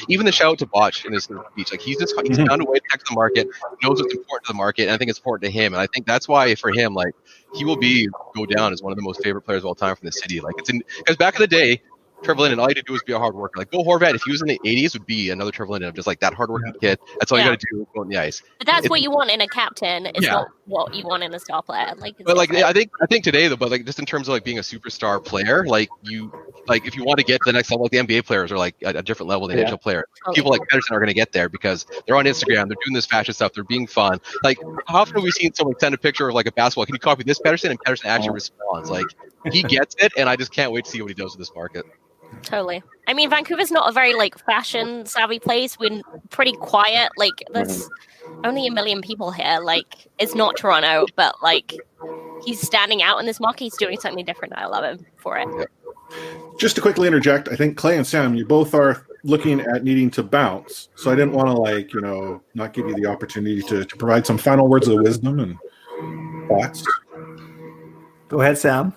Even the shout out to Botch in his speech, he's found a way to connect to the market, knows what's important to the market, and I think it's important to him. And I think that's why for him, he will go down as one of the most favorite players of all time from the city. Because back in the day, Trevor Linden, all you had to do was be a hard worker. Like Bo Horvat, if he was in the 80s, would be another Trevor Linden of just like that hardworking kid. That's all you got to do, go on the ice. But that's what you want in a captain. It's not what you want in a star player. But like, I think today though, but like just in terms of like being a superstar player, like if you want to get to the next level, like the NBA players are like a different level than NHL players. People like Pedersen are going to get there because they're on Instagram, they're doing this fashion stuff, they're being fun. Like how often have we seen someone send a picture of like a basketball? Can you copy this Pedersen? And Pedersen actually responds. Like he gets it, and I just can't wait to see what he does with this market. Totally. I mean, Vancouver's not a very like fashion savvy place. We're pretty quiet. Like there's only 1 million people here. Like it's not Toronto, but like he's standing out in this market. He's doing something different. I love him for it. Just to quickly interject, I think Clay and Sam, you both are looking at needing to bounce. So I didn't want to not give you the opportunity to provide some final words of wisdom and thoughts. Go ahead, Sam.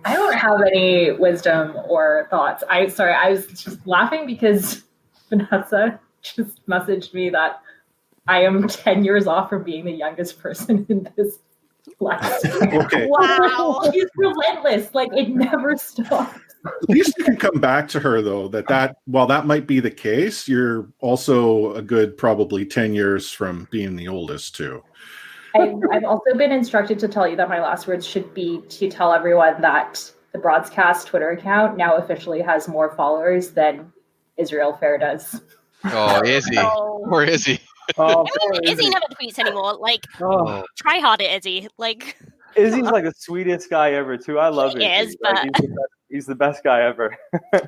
I don't have any wisdom or thoughts. I was just laughing because Vanessa just messaged me that I am 10 years off from being the youngest person in this class. Okay. Wow. She's relentless. Like it never stops. At least you can come back to her though, that while that might be the case, you're also a good probably 10 years from being the oldest too. I've also been instructed to tell you that my last words should be to tell everyone that the Broadcast Twitter account now officially has more followers than Israel Fair does. Oh, is he? Where is he? I mean, Izzy never tweets anymore. Like, try harder, Izzy. Like, Izzy's like the sweetest guy ever too. I love him. He is, but he's the best guy ever.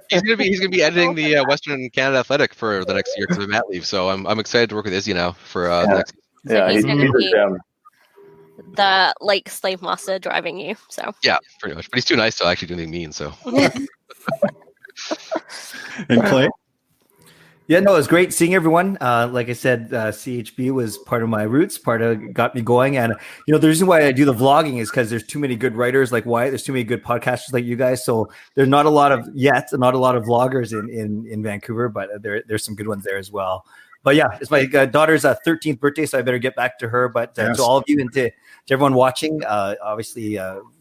He's gonna be editing the Western Canada Athletic for the next year because of mat leave. So I'm excited to work with Izzy now for the next. So he's gonna be the like slave master driving you. So yeah, pretty much. But he's too nice to actually do anything mean. So. And Clay. Yeah, no, it was great seeing everyone. Like I said, CHB was part of my roots, got me going. And, the reason why I do the vlogging is because there's too many good writers like Wyatt. There's too many good podcasters like you guys. So there's not a lot of vloggers in Vancouver, but there's some good ones there as well. But yeah, it's my daughter's 13th birthday, so I better get back to her. But to all of you and to everyone watching, obviously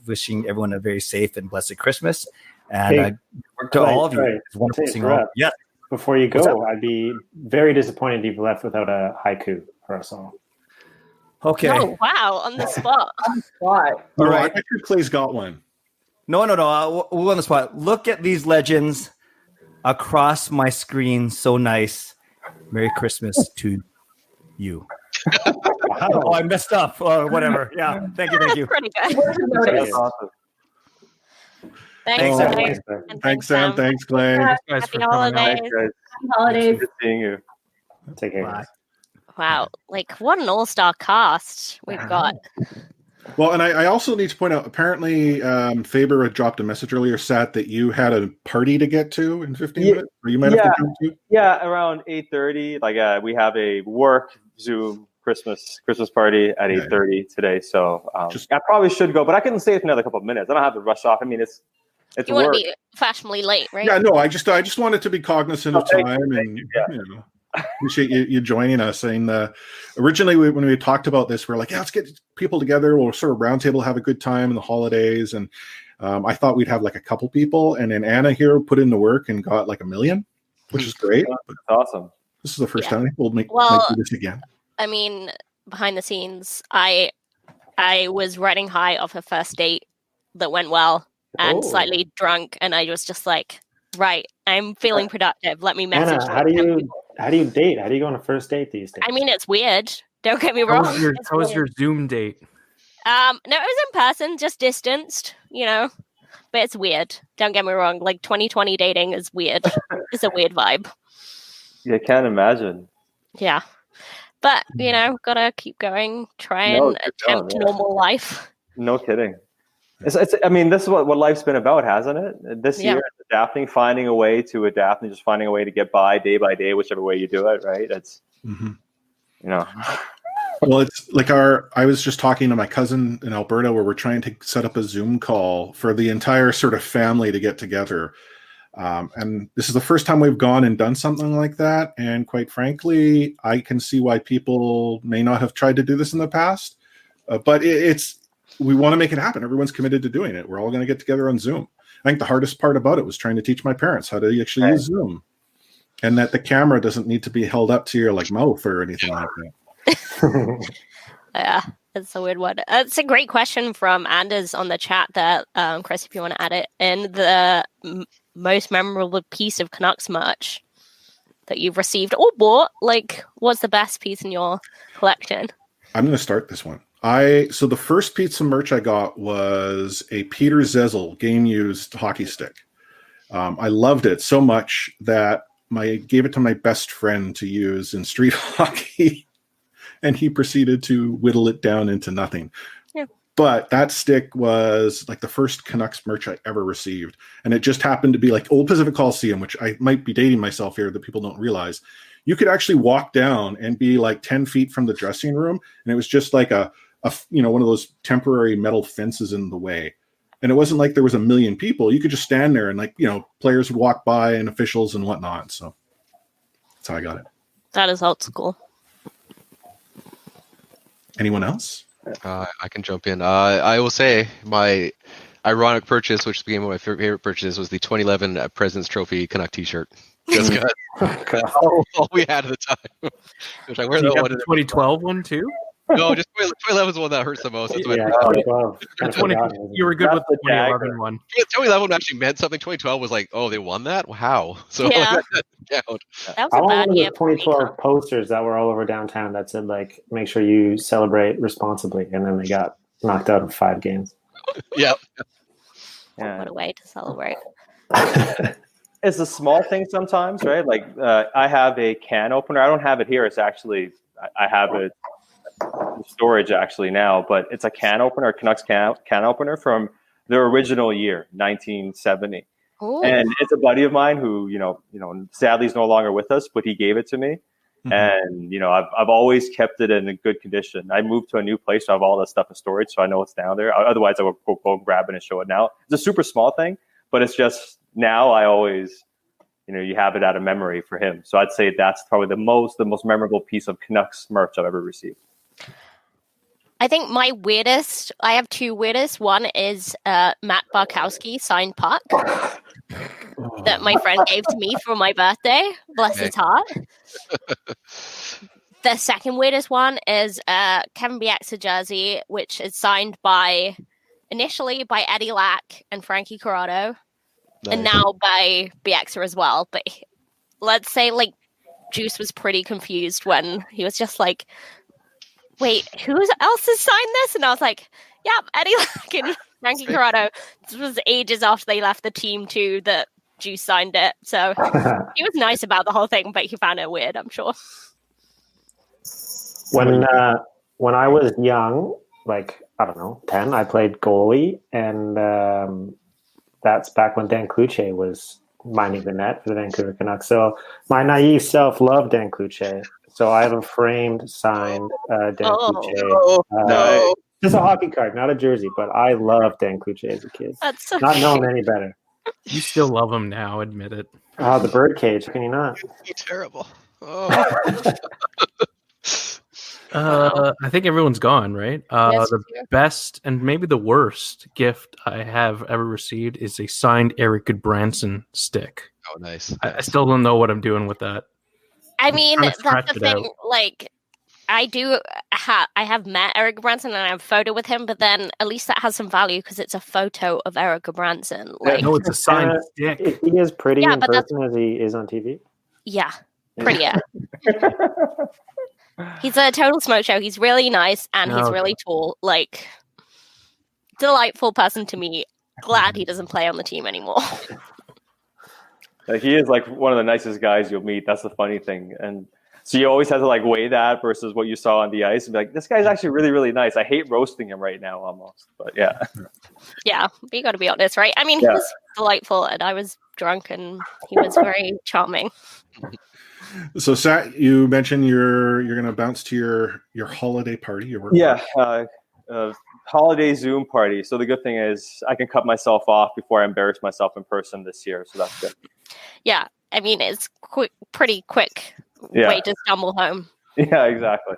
wishing everyone a very safe and blessed Christmas. And to all of you, it's wonderful seeing you all. Yeah. Before you go, I'd be very disappointed if you left without a haiku for us all. Okay. Oh, wow. On the spot. All right. I think Clay's got one. No. We'll on the spot. Look at these legends across my screen. So nice. Merry Christmas to you. Oh, I messed up. Whatever. Yeah. Thank you. Pretty good. That's awesome. Thanks, Thanks, Sam. Thanks, Clay. Happy holidays. Happy holidays. Good seeing you. Take care. Bye. Wow. Like, what an all-star cast we've got. Well, and I also need to point out, apparently Faber had dropped a message earlier, Sat, that you had a party to get to in 15 minutes, or you might have to come to. Yeah, around 8:30. Like we have a work Zoom Christmas party at 8:30 today. So I probably should go, but I can stay for another couple of minutes. I don't have to rush off. I mean, it's you want to be fashionably late, right? Yeah, no, I just wanted to be cognizant of time and appreciate you joining us. And originally when we talked about this, we were like, let's get people together. We'll sort of roundtable, have a good time in the holidays. And I thought we'd have like a couple people. And then Anna here put in the work and got like 1 million, which is great. That's awesome. This is the first time we'll make do this again. I mean, behind the scenes, I was riding high off a first date that went well and slightly drunk, and I was just like, right, I'm feeling productive. Let me message. Anna, how do you date? How do you go on a first date these days? I mean, it's weird. Don't get me wrong. How was your Zoom date? No, it was in person, just distanced, but it's weird. Don't get me wrong. Like 2020 dating is weird. It's a weird vibe. Yeah, I can't imagine. Yeah. But, gotta keep going, try and attempt normal life. No kidding. I mean, this is what life's been about, hasn't it? This year, it's adapting, finding a way to adapt and just finding a way to get by day by day, whichever way you do it, right? It's, Well, it's like I was just talking to my cousin in Alberta where we're trying to set up a Zoom call for the entire sort of family to get together. And this is the first time we've gone and done something like that. And quite frankly, I can see why people may not have tried to do this in the past. But it's we want to make it happen. Everyone's committed to doing it. We're all going to get together on Zoom. I think the hardest part about it was trying to teach my parents how to actually use Zoom, and that the camera doesn't need to be held up to your like mouth or anything like that. Yeah, it's a weird one. It's a great question from Anders on the chat there, Chris, if you want to add it in. The most memorable piece of Canucks merch that you've received or bought, like, what's the best piece in your collection? I'm going to start this one. So the first piece of merch I got was a Peter Zezel game-used hockey stick. I loved it so much that I gave it to my best friend to use in street hockey, and he proceeded to whittle it down into nothing. Yeah. But that stick was like the first Canucks merch I ever received, and it just happened to be like Old Pacific Coliseum, which I might be dating myself here that people don't realize. You could actually walk down and be like 10 feet from the dressing room, and it was just like a one of those temporary metal fences in the way. And it wasn't like there was a million people. You could just stand there and like, players would walk by and officials and whatnot. So that's how I got it. That is old school. Anyone else? I can jump in. I will say my ironic purchase, which became one of my favorite purchases, was the 2011 President's Trophy Canuck T-shirt. Just all we had at the time. Which I wear the 2012 one too? No, just 2011 is the one that hurts the most. That's you were good with the 2011 one. 2011 actually meant something. 2012 was like, oh, they won that? How? So yeah. That was a bad year. 2012 posters that were all over downtown that said like, make sure you celebrate responsibly, and then they got knocked out of 5 games. Yeah. What a way to celebrate. It's a small thing sometimes, right? Like I have a can opener. I don't have it here. It's actually I have it in storage actually now, but it's a can opener, a Canucks can opener from their original year, 1970. Ooh. And it's a buddy of mine who, sadly is no longer with us, but he gave it to me. Mm-hmm. And, I've always kept it in a good condition. I moved to a new place, so I have all that stuff in storage, so I know it's down there. Otherwise, I would go grab it and show it now. It's a super small thing, but it's just now I always, you have it out of memory for him. So I'd say that's probably the most memorable piece of Canucks merch I've ever received. I think my weirdest, I have 2 weirdest. One is Matt Barkowski signed puck that my friend gave to me for my birthday. Bless his heart. The second weirdest one is Kevin Bieksa jersey, which is signed initially by Eddie Lack and Frankie Corrado, and now by Bieksa as well. But let's say like Juice was pretty confused when he was just like, wait, who else has signed this? And I was like, yeah, Eddie Lack and Frankie Corrado. This was ages after they left the team too that Juice signed it. So he was nice about the whole thing, but he found it weird, I'm sure. When I was young, like, I don't know, 10, I played goalie, and that's back when Dan Cloutier was minding the net for the Vancouver Canucks. So my naive self loved Dan Cloutier. So I have a framed, signed Dan Cloutier. No. Just a hockey card, not a jersey, but I loved Dan Cloutier as a kid. That's okay. Not knowing any better. You still love him now, admit it. Oh, the birdcage. How can you not? You're terrible. Oh. I think everyone's gone, right? Yes, the best and maybe the worst gift I have ever received is a signed Eric Goodbranson stick. Oh, nice. I still don't know what I'm doing with that. I mean, that's the thing. Like, I have met Eric Goodbranson and I have a photo with him, but then at least that has some value because it's a photo of Eric Goodbranson. Like, no, it's a signed stick. Is he as pretty in person as he is on TV? Yeah, prettier. He's a total smoke show. He's really nice and he's really tall. Like, delightful person to meet. Glad he doesn't play on the team anymore. He is like one of the nicest guys you'll meet. That's the funny thing. And so you always have to like weigh that versus what you saw on the ice and be like, this guy's actually really, really nice. I hate roasting him right now almost. But yeah. Yeah, but you got to be honest, right? I mean, he was delightful and I was drunk and he was very charming. So, Sat, you mentioned you're going to bounce to your holiday party. Your work party. Holiday Zoom party. So the good thing is I can cut myself off before I embarrass myself in person this year. So that's good. Yeah, I mean, it's pretty quick way to stumble home. Yeah, exactly.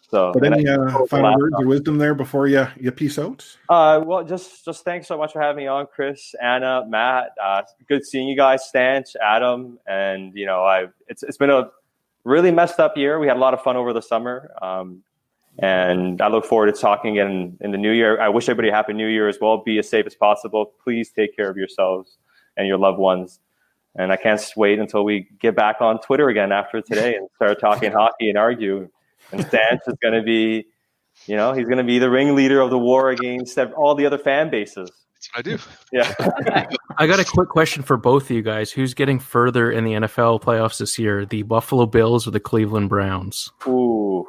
So, but any final words of wisdom there before you peace out? Well, just thanks so much for having me on, Chris, Anna, Matt. Good seeing you guys, Stanch, Adam, and it's been a really messed up year. We had a lot of fun over the summer, and I look forward to talking again in the new year. I wish everybody a happy new year as well. Be as safe as possible. Please take care of yourselves and your loved ones. And I can't wait until we get back on Twitter again after today and start talking hockey and argue. And Stanch is going to be, he's going to be the ringleader of the war against all the other fan bases. That's what I do. Yeah. I got a quick question for both of you guys. Who's getting further in the NFL playoffs this year? The Buffalo Bills or the Cleveland Browns? Ooh.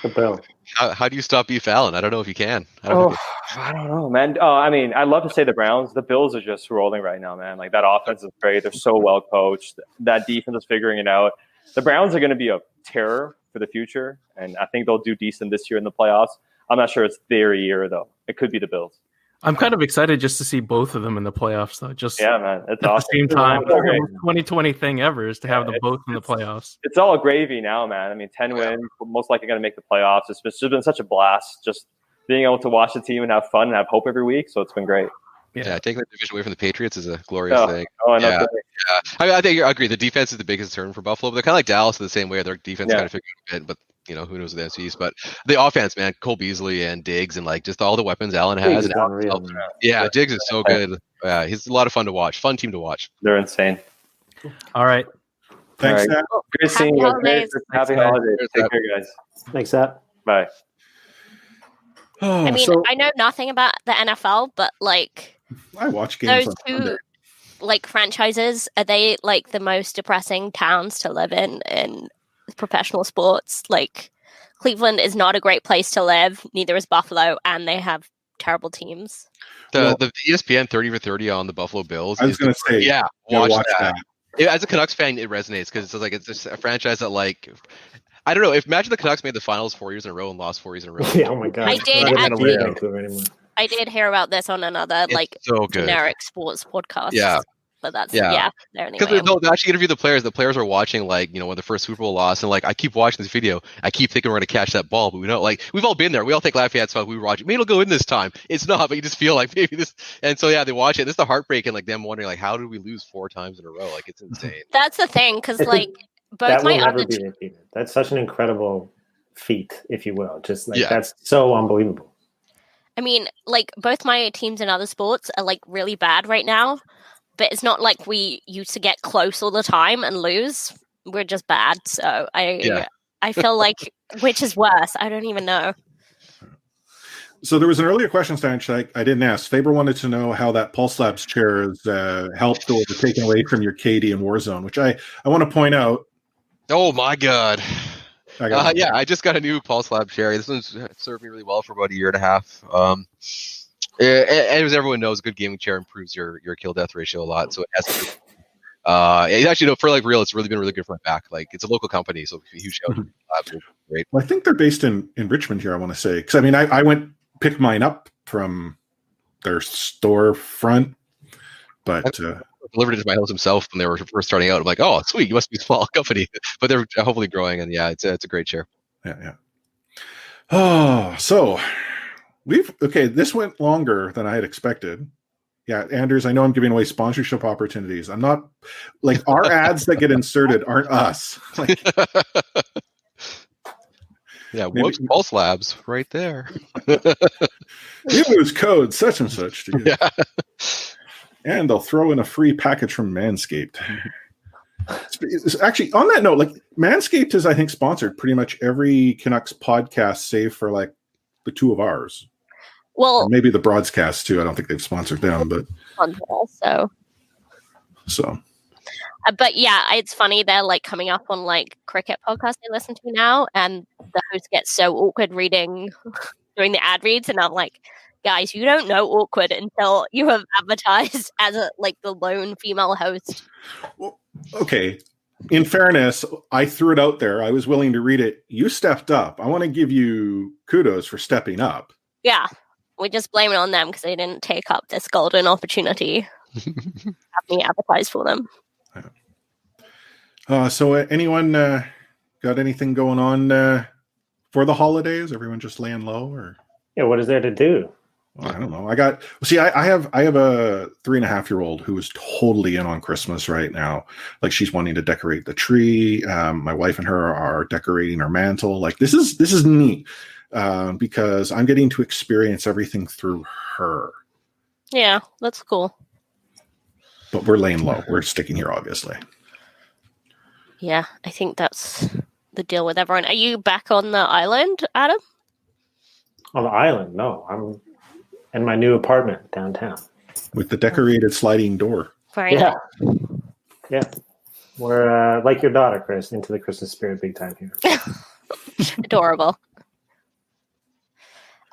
The Bills. How do you stop Beef Allen? I don't know if you can. I don't know, man. I'd love to say the Browns. The Bills are just rolling right now, man. Like, that offense is great. They're so well coached. That defense is figuring it out. The Browns are going to be a terror for the future, and I think they'll do decent this year in the playoffs. I'm not sure it's their year, though. It could be the Bills. I'm kind of excited just to see both of them in the playoffs, though. Yeah, man, it's at awesome. the same time. The 2020 thing ever is to have them both in the playoffs. It's all gravy now, man. I mean, 10 wins, most likely going to make the playoffs. It's just been such a blast, just being able to watch the team and have fun and have hope every week. So it's been great. Yeah, taking the division away from the Patriots is a glorious thing. Oh, I know. Yeah. I mean, I think I agree. The defense is the biggest concern for Buffalo, but they're kind of like Dallas in the same way. Their defense kind of figured it a bit, but who knows with the NCs. But the offense, man, Cole Beasley and Diggs and like just all the weapons Allen has. Diggs is so good. Yeah, he's a lot of fun to watch. Fun team to watch. They're insane. All right. Thanks, Matt. Great seeing you. Happy holidays. Take care, guys. Thanks, Matt. Bye. I mean, I know nothing about the NFL, but like I watch games. Those two franchises, are they like the most depressing towns to live in professional sports? Like, Cleveland is not a great place to live. Neither is Buffalo, and they have terrible teams. The ESPN 30 for 30 on the Buffalo Bills. I was going to say, watch that. As a Canucks fan, it resonates because it's just a franchise that I don't know. Imagine the Canucks made the finals 4 years in a row and lost 4 years in a row. Yeah, oh my god! I did hear about this on another generic sports podcast. Yeah. But that's Because they'll actually interview the players. The players are watching when the first Super Bowl loss, and I keep watching this video. I keep thinking we're going to catch that ball, but we don't. We've all been there. We all take Lafayette's spot. We watch it. Maybe it'll go in this time. It's not, but you just feel like maybe this. And so they watch it. This is the heartbreak and them wondering how did we lose 4 times in a row? It's insane. That's the thing, because both that my will never be repeated. That's such an incredible feat, if you will. Just that's so unbelievable. I mean, both my teams in other sports are really bad right now. But it's not like we used to get close all the time and lose. We're just bad. So I feel like which is worse? I don't even know. So there was an earlier question, Stanch, I didn't ask. Faber wanted to know how that Pulse Labs chair has helped or taken away from your KD and Warzone, which I want to point out. Oh, my God. I just got a new Pulse Lab chair. This one's served me really well for about a year and a half. As everyone knows, a good gaming chair improves your kill death ratio a lot. So it has to. Actually, for real, it's really been really good for my back. It's a local company, so a huge shout out. Great. Well, I think they're based in Richmond here. I want to say because I picked mine up from their storefront, but delivered it to my house himself when they were first starting out. I'm like, oh, sweet, you must be a small company, but they're hopefully growing, and it's a great chair. Yeah. Oh, so. This went longer than I had expected. Yeah, Anders, I know I'm giving away sponsorship opportunities. I'm not our ads that get inserted aren't us. Whoops, Pulse Labs right there. You lose code such and such. Yeah. And they'll throw in a free package from Manscaped. Actually, on that note, Manscaped has, I think, sponsored pretty much every Canucks podcast save for the 2 of ours. Well, and maybe the broadcast too. I don't think they've sponsored them, but so. But yeah, it's funny they're coming up on cricket podcasts I listen to now, and the host gets so awkward doing the ad reads, and I'm like, guys, you don't know awkward until you have advertised as the lone female host. Well, okay. In fairness, I threw it out there. I was willing to read it. You stepped up. I want to give you kudos for stepping up. Yeah. We just blame it on them because they didn't take up this golden opportunity. Have me advertise for them. So anyone got anything going on for the holidays? Everyone just laying low, or Yeah, what is there to do? Well, I don't know. I have a 3.5-year-old who is totally in on Christmas right now. Like, she's wanting to decorate the tree. My wife and her are decorating our mantle. Like, this is neat because I'm getting to experience everything through her. Yeah, that's cool. But we're laying low. We're sticking here, obviously. Yeah, I think that's the deal with everyone. Are you back on the island, Adam? On the island? No, I'm in my new apartment downtown with the decorated sliding door. Very nice. Yeah. We're like your daughter, Chris, into the Christmas spirit big time here. Adorable.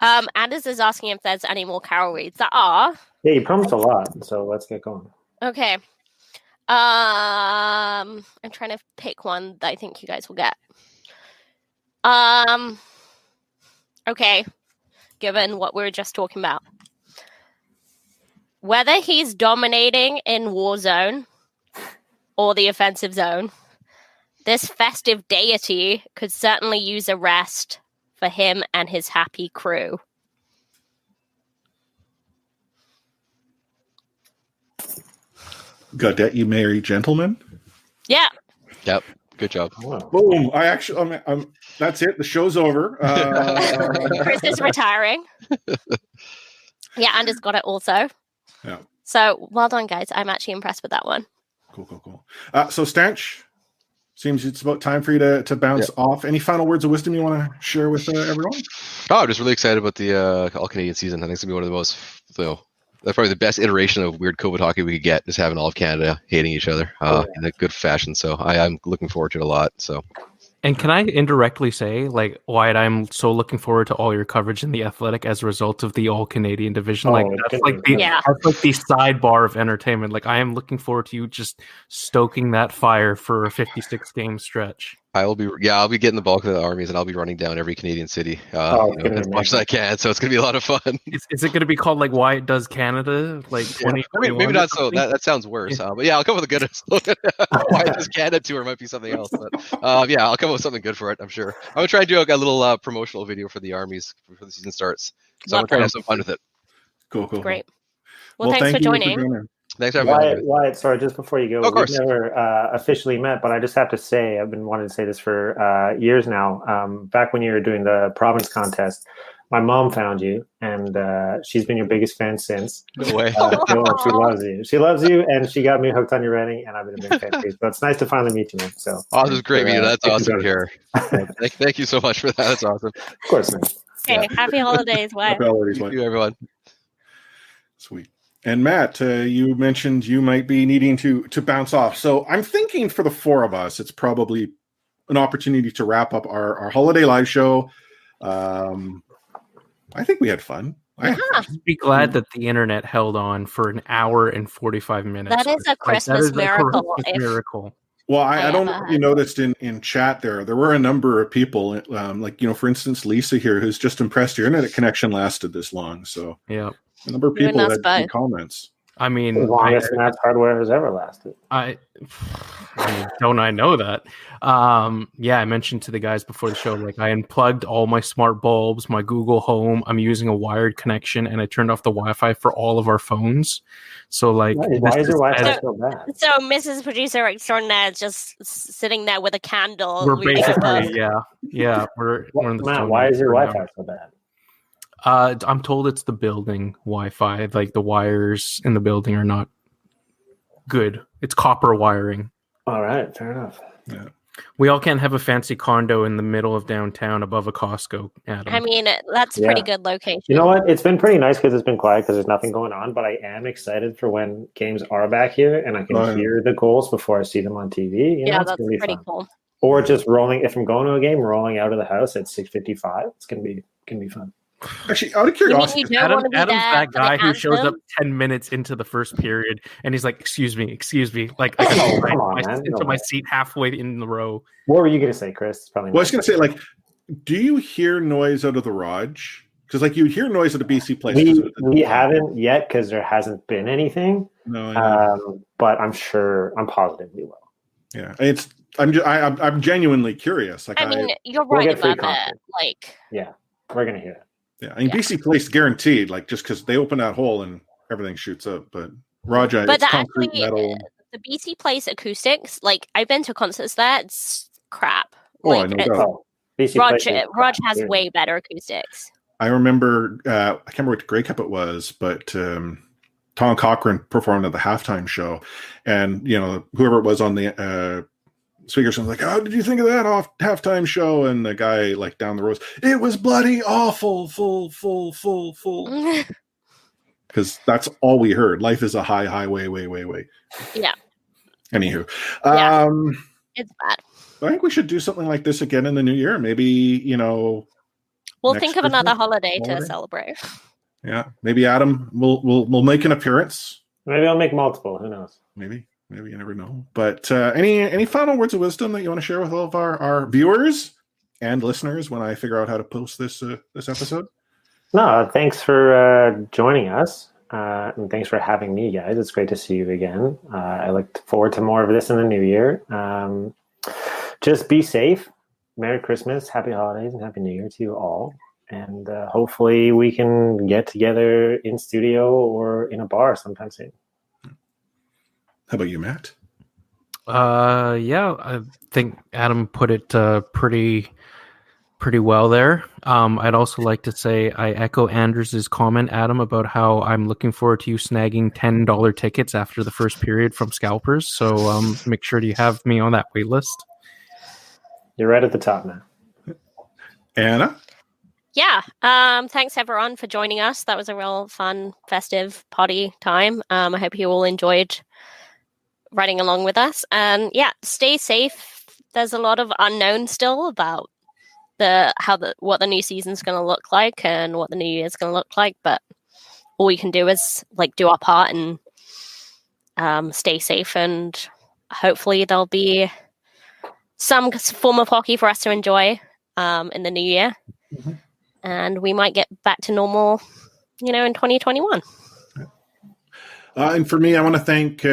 Anders is asking if there's any more carol reads. There are. Yeah, you promised a lot, so let's get going. Okay. I'm trying to pick one that I think you guys will get. Okay. Given what we were just talking about. Whether he's dominating in war zone or the offensive zone, this festive deity could certainly use a rest for him and his happy crew. Gaudette, you merry gentleman? Yeah. Yep. Good job. Boom. I'm that's it. The show's over. Chris is retiring. Yeah, Anders got it also. Yeah. So, well done, guys. I'm actually impressed with that one. Cool. So, Stanch, seems it's about time for you to bounce off. Any final words of wisdom you want to share with everyone? Oh, I'm just really excited about the All-Canadian season. I think it's going to be one of the most, that's probably the best iteration of weird COVID hockey we could get, is having all of Canada hating each other in a good fashion. So I'm looking forward to it a lot. So. And can I indirectly say, like, Wyatt, I'm so looking forward to all your coverage in The Athletic as a result of the All-Canadian division. That's like the sidebar of entertainment. Like, I am looking forward to you just stoking that fire for a 56-game stretch. I'll be getting the bulk of the armies, and I'll be running down every Canadian city as much as I can. So it's going to be a lot of fun. Is it going to be called like Wyatt Does Canada? Like 2021? Maybe not so. That sounds worse. But yeah, I'll come with a good Wyatt Does Canada tour. Might be something else. But I'll come up with something good for it. I'm sure. I'm going to try and do a little promotional video for the armies before the season starts. So I'm going to try to have some fun with it. Cool. Great. Well, thanks for joining. Thanks for having me. Wyatt, sorry, just before you go, of course. We've never officially met, but I just have to say, I've been wanting to say this for years now. Back when you were doing the province contest, my mom found you, and she's been your biggest fan since. No way. She loves you. She loves you, and she got me hooked on your writing, and I've been a big fan too. So it's nice to finally meet you, man. So, this is great, man. That's awesome to hear. Thank you so much for that. That's awesome. Of course, man. Okay, happy holidays, Wyatt. Happy holidays, Thank you, everyone. Sweet. And Matt, you mentioned you might be needing to bounce off. So I'm thinking for the four of us, it's probably an opportunity to wrap up our holiday live show. I think we had fun. Be glad that the internet held on for an hour and 45 minutes. That is a Christmas miracle. Miracle. Well, I don't know if you noticed in chat there were a number of people, for instance, Lisa here, who's just impressed your internet connection lasted this long. So yeah. A number of people had comments. I mean, the longest Matt's hardware has ever lasted. I mean, don't I know that? I mentioned to the guys before the show, like, I unplugged all my smart bulbs, my Google Home. I'm using a wired connection, and I turned off the Wi-Fi for all of our phones. So, like, why is your Wi-Fi so bad? So, Mrs. Producer Extraordinaire is just sitting there with a candle. We're basically, yeah. We're in the Matt, why is your Wi-Fi so bad? I'm told it's the building Wi-Fi. Like, the wires in the building are not good. It's copper wiring. All right, fair enough. Yeah. We all can't have a fancy condo in the middle of downtown above a Costco, Adam. I mean, that's a pretty good location. You know what? It's been pretty nice because it's been quiet because there's nothing going on, but I am excited for when games are back here and I can hear the goals before I see them on TV. That's pretty fun. Or just rolling, if I'm going to a game, rolling out of the house at 6:55. It's going to be fun. Actually, out of curiosity, Adam's that guy who shows up 10 minutes into the first period, and he's like, "Excuse me," like into my seat halfway in the row. What were you going to say, Chris? I was going to say, like, do you hear noise out of the Raj? Because, like, you would hear noise at a BC place. We haven't yet because there hasn't been anything. No, but I'm positive we will. Yeah, it's I'm genuinely curious. Like, I mean, you're right about that. Like, yeah, we're gonna hear it. Yeah, I mean, BC Place guaranteed. Like, just because they open that hole and everything shoots up. But Raja, it's concrete metal. The BC Place acoustics, like I've been to concerts there, it's crap. Oh, like, I know. Raj has way better acoustics. I remember, I can't remember what Grey Cup it was, but Tom Cochran performed at the halftime show, and whoever it was on the speakers was like, "Oh, did you think of that off halftime show?" And the guy like down the road, "It was bloody awful, full." Because that's all we heard. Life is a highway, way. Yeah. Anywho, it's bad. I think we should do something like this again in the new year. Maybe we'll think of another holiday to celebrate. Yeah, maybe Adam will make an appearance. Maybe I'll make multiple. Who knows? Maybe you never know. But any final words of wisdom that you want to share with all of our viewers and listeners when I figure out how to post this episode? No, thanks for joining us, and thanks for having me, guys. It's great to see you again. I look forward to more of this in the new year. Just be safe. Merry Christmas, Happy Holidays, and Happy New Year to you all. And hopefully we can get together in studio or in a bar sometime soon. How about you, Matt? Yeah, I think Adam put it pretty well there. I'd also like to say I echo Anders' comment, Adam, about how I'm looking forward to you snagging $10 tickets after the first period from scalpers. So make sure you have me on that wait list. You're right at the top now. Anna? Yeah. Thanks everyone for joining us. That was a real fun, festive party time. I hope you all enjoyed riding along with us. And yeah, stay safe. There's a lot of unknown still about what the new season's going to look like and what the new year's going to look like. But all we can do is do our part and stay safe. And hopefully there'll be some form of hockey for us to enjoy in the new year. Mm-hmm. And we might get back to normal, in 2021. And for me, I want to thank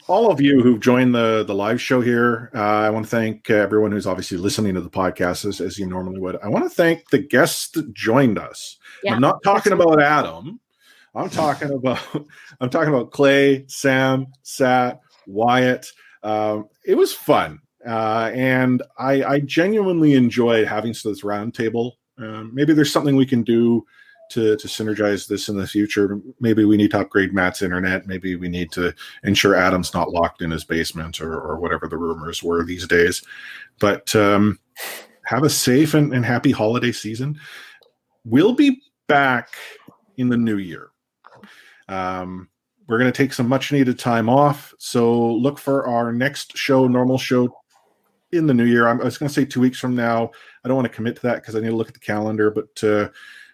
all of you who've joined the live show here. I want to thank everyone who's obviously listening to the podcast as you normally would. I want to thank the guests that joined us. Yeah, I'm not talking about Adam. I'm talking about Clay, Sam, Sat, Wyatt. It was fun. And I genuinely enjoyed having this round table. Maybe there's something we can do to synergize this in the future. Maybe we need to upgrade Matt's internet. Maybe we need to ensure Adam's not locked in his basement or whatever the rumors were these days. But have a safe and happy holiday season. We'll be back in the new year. We're going to take some much needed time off. So look for our next normal show in the new year. I was going to say 2 weeks from now. I don't want to commit to that because I need to look at the calendar, but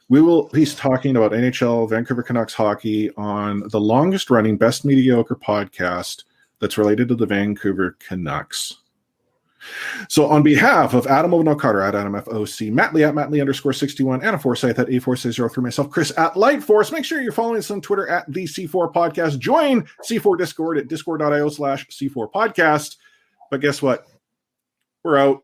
we will be talking about NHL Vancouver Canucks hockey on the longest running Best Mediocre podcast that's related to the Vancouver Canucks. So on behalf of Adam O'Connor at Adam FOC, Matt Lee at Matt Lee _61, Anna Forsyth at A4603, myself, Chris at Lightforce. Make sure you're following us on Twitter at the C4 Podcast. Join C4 Discord at discord.io/C4 Podcast. But guess what? We're out.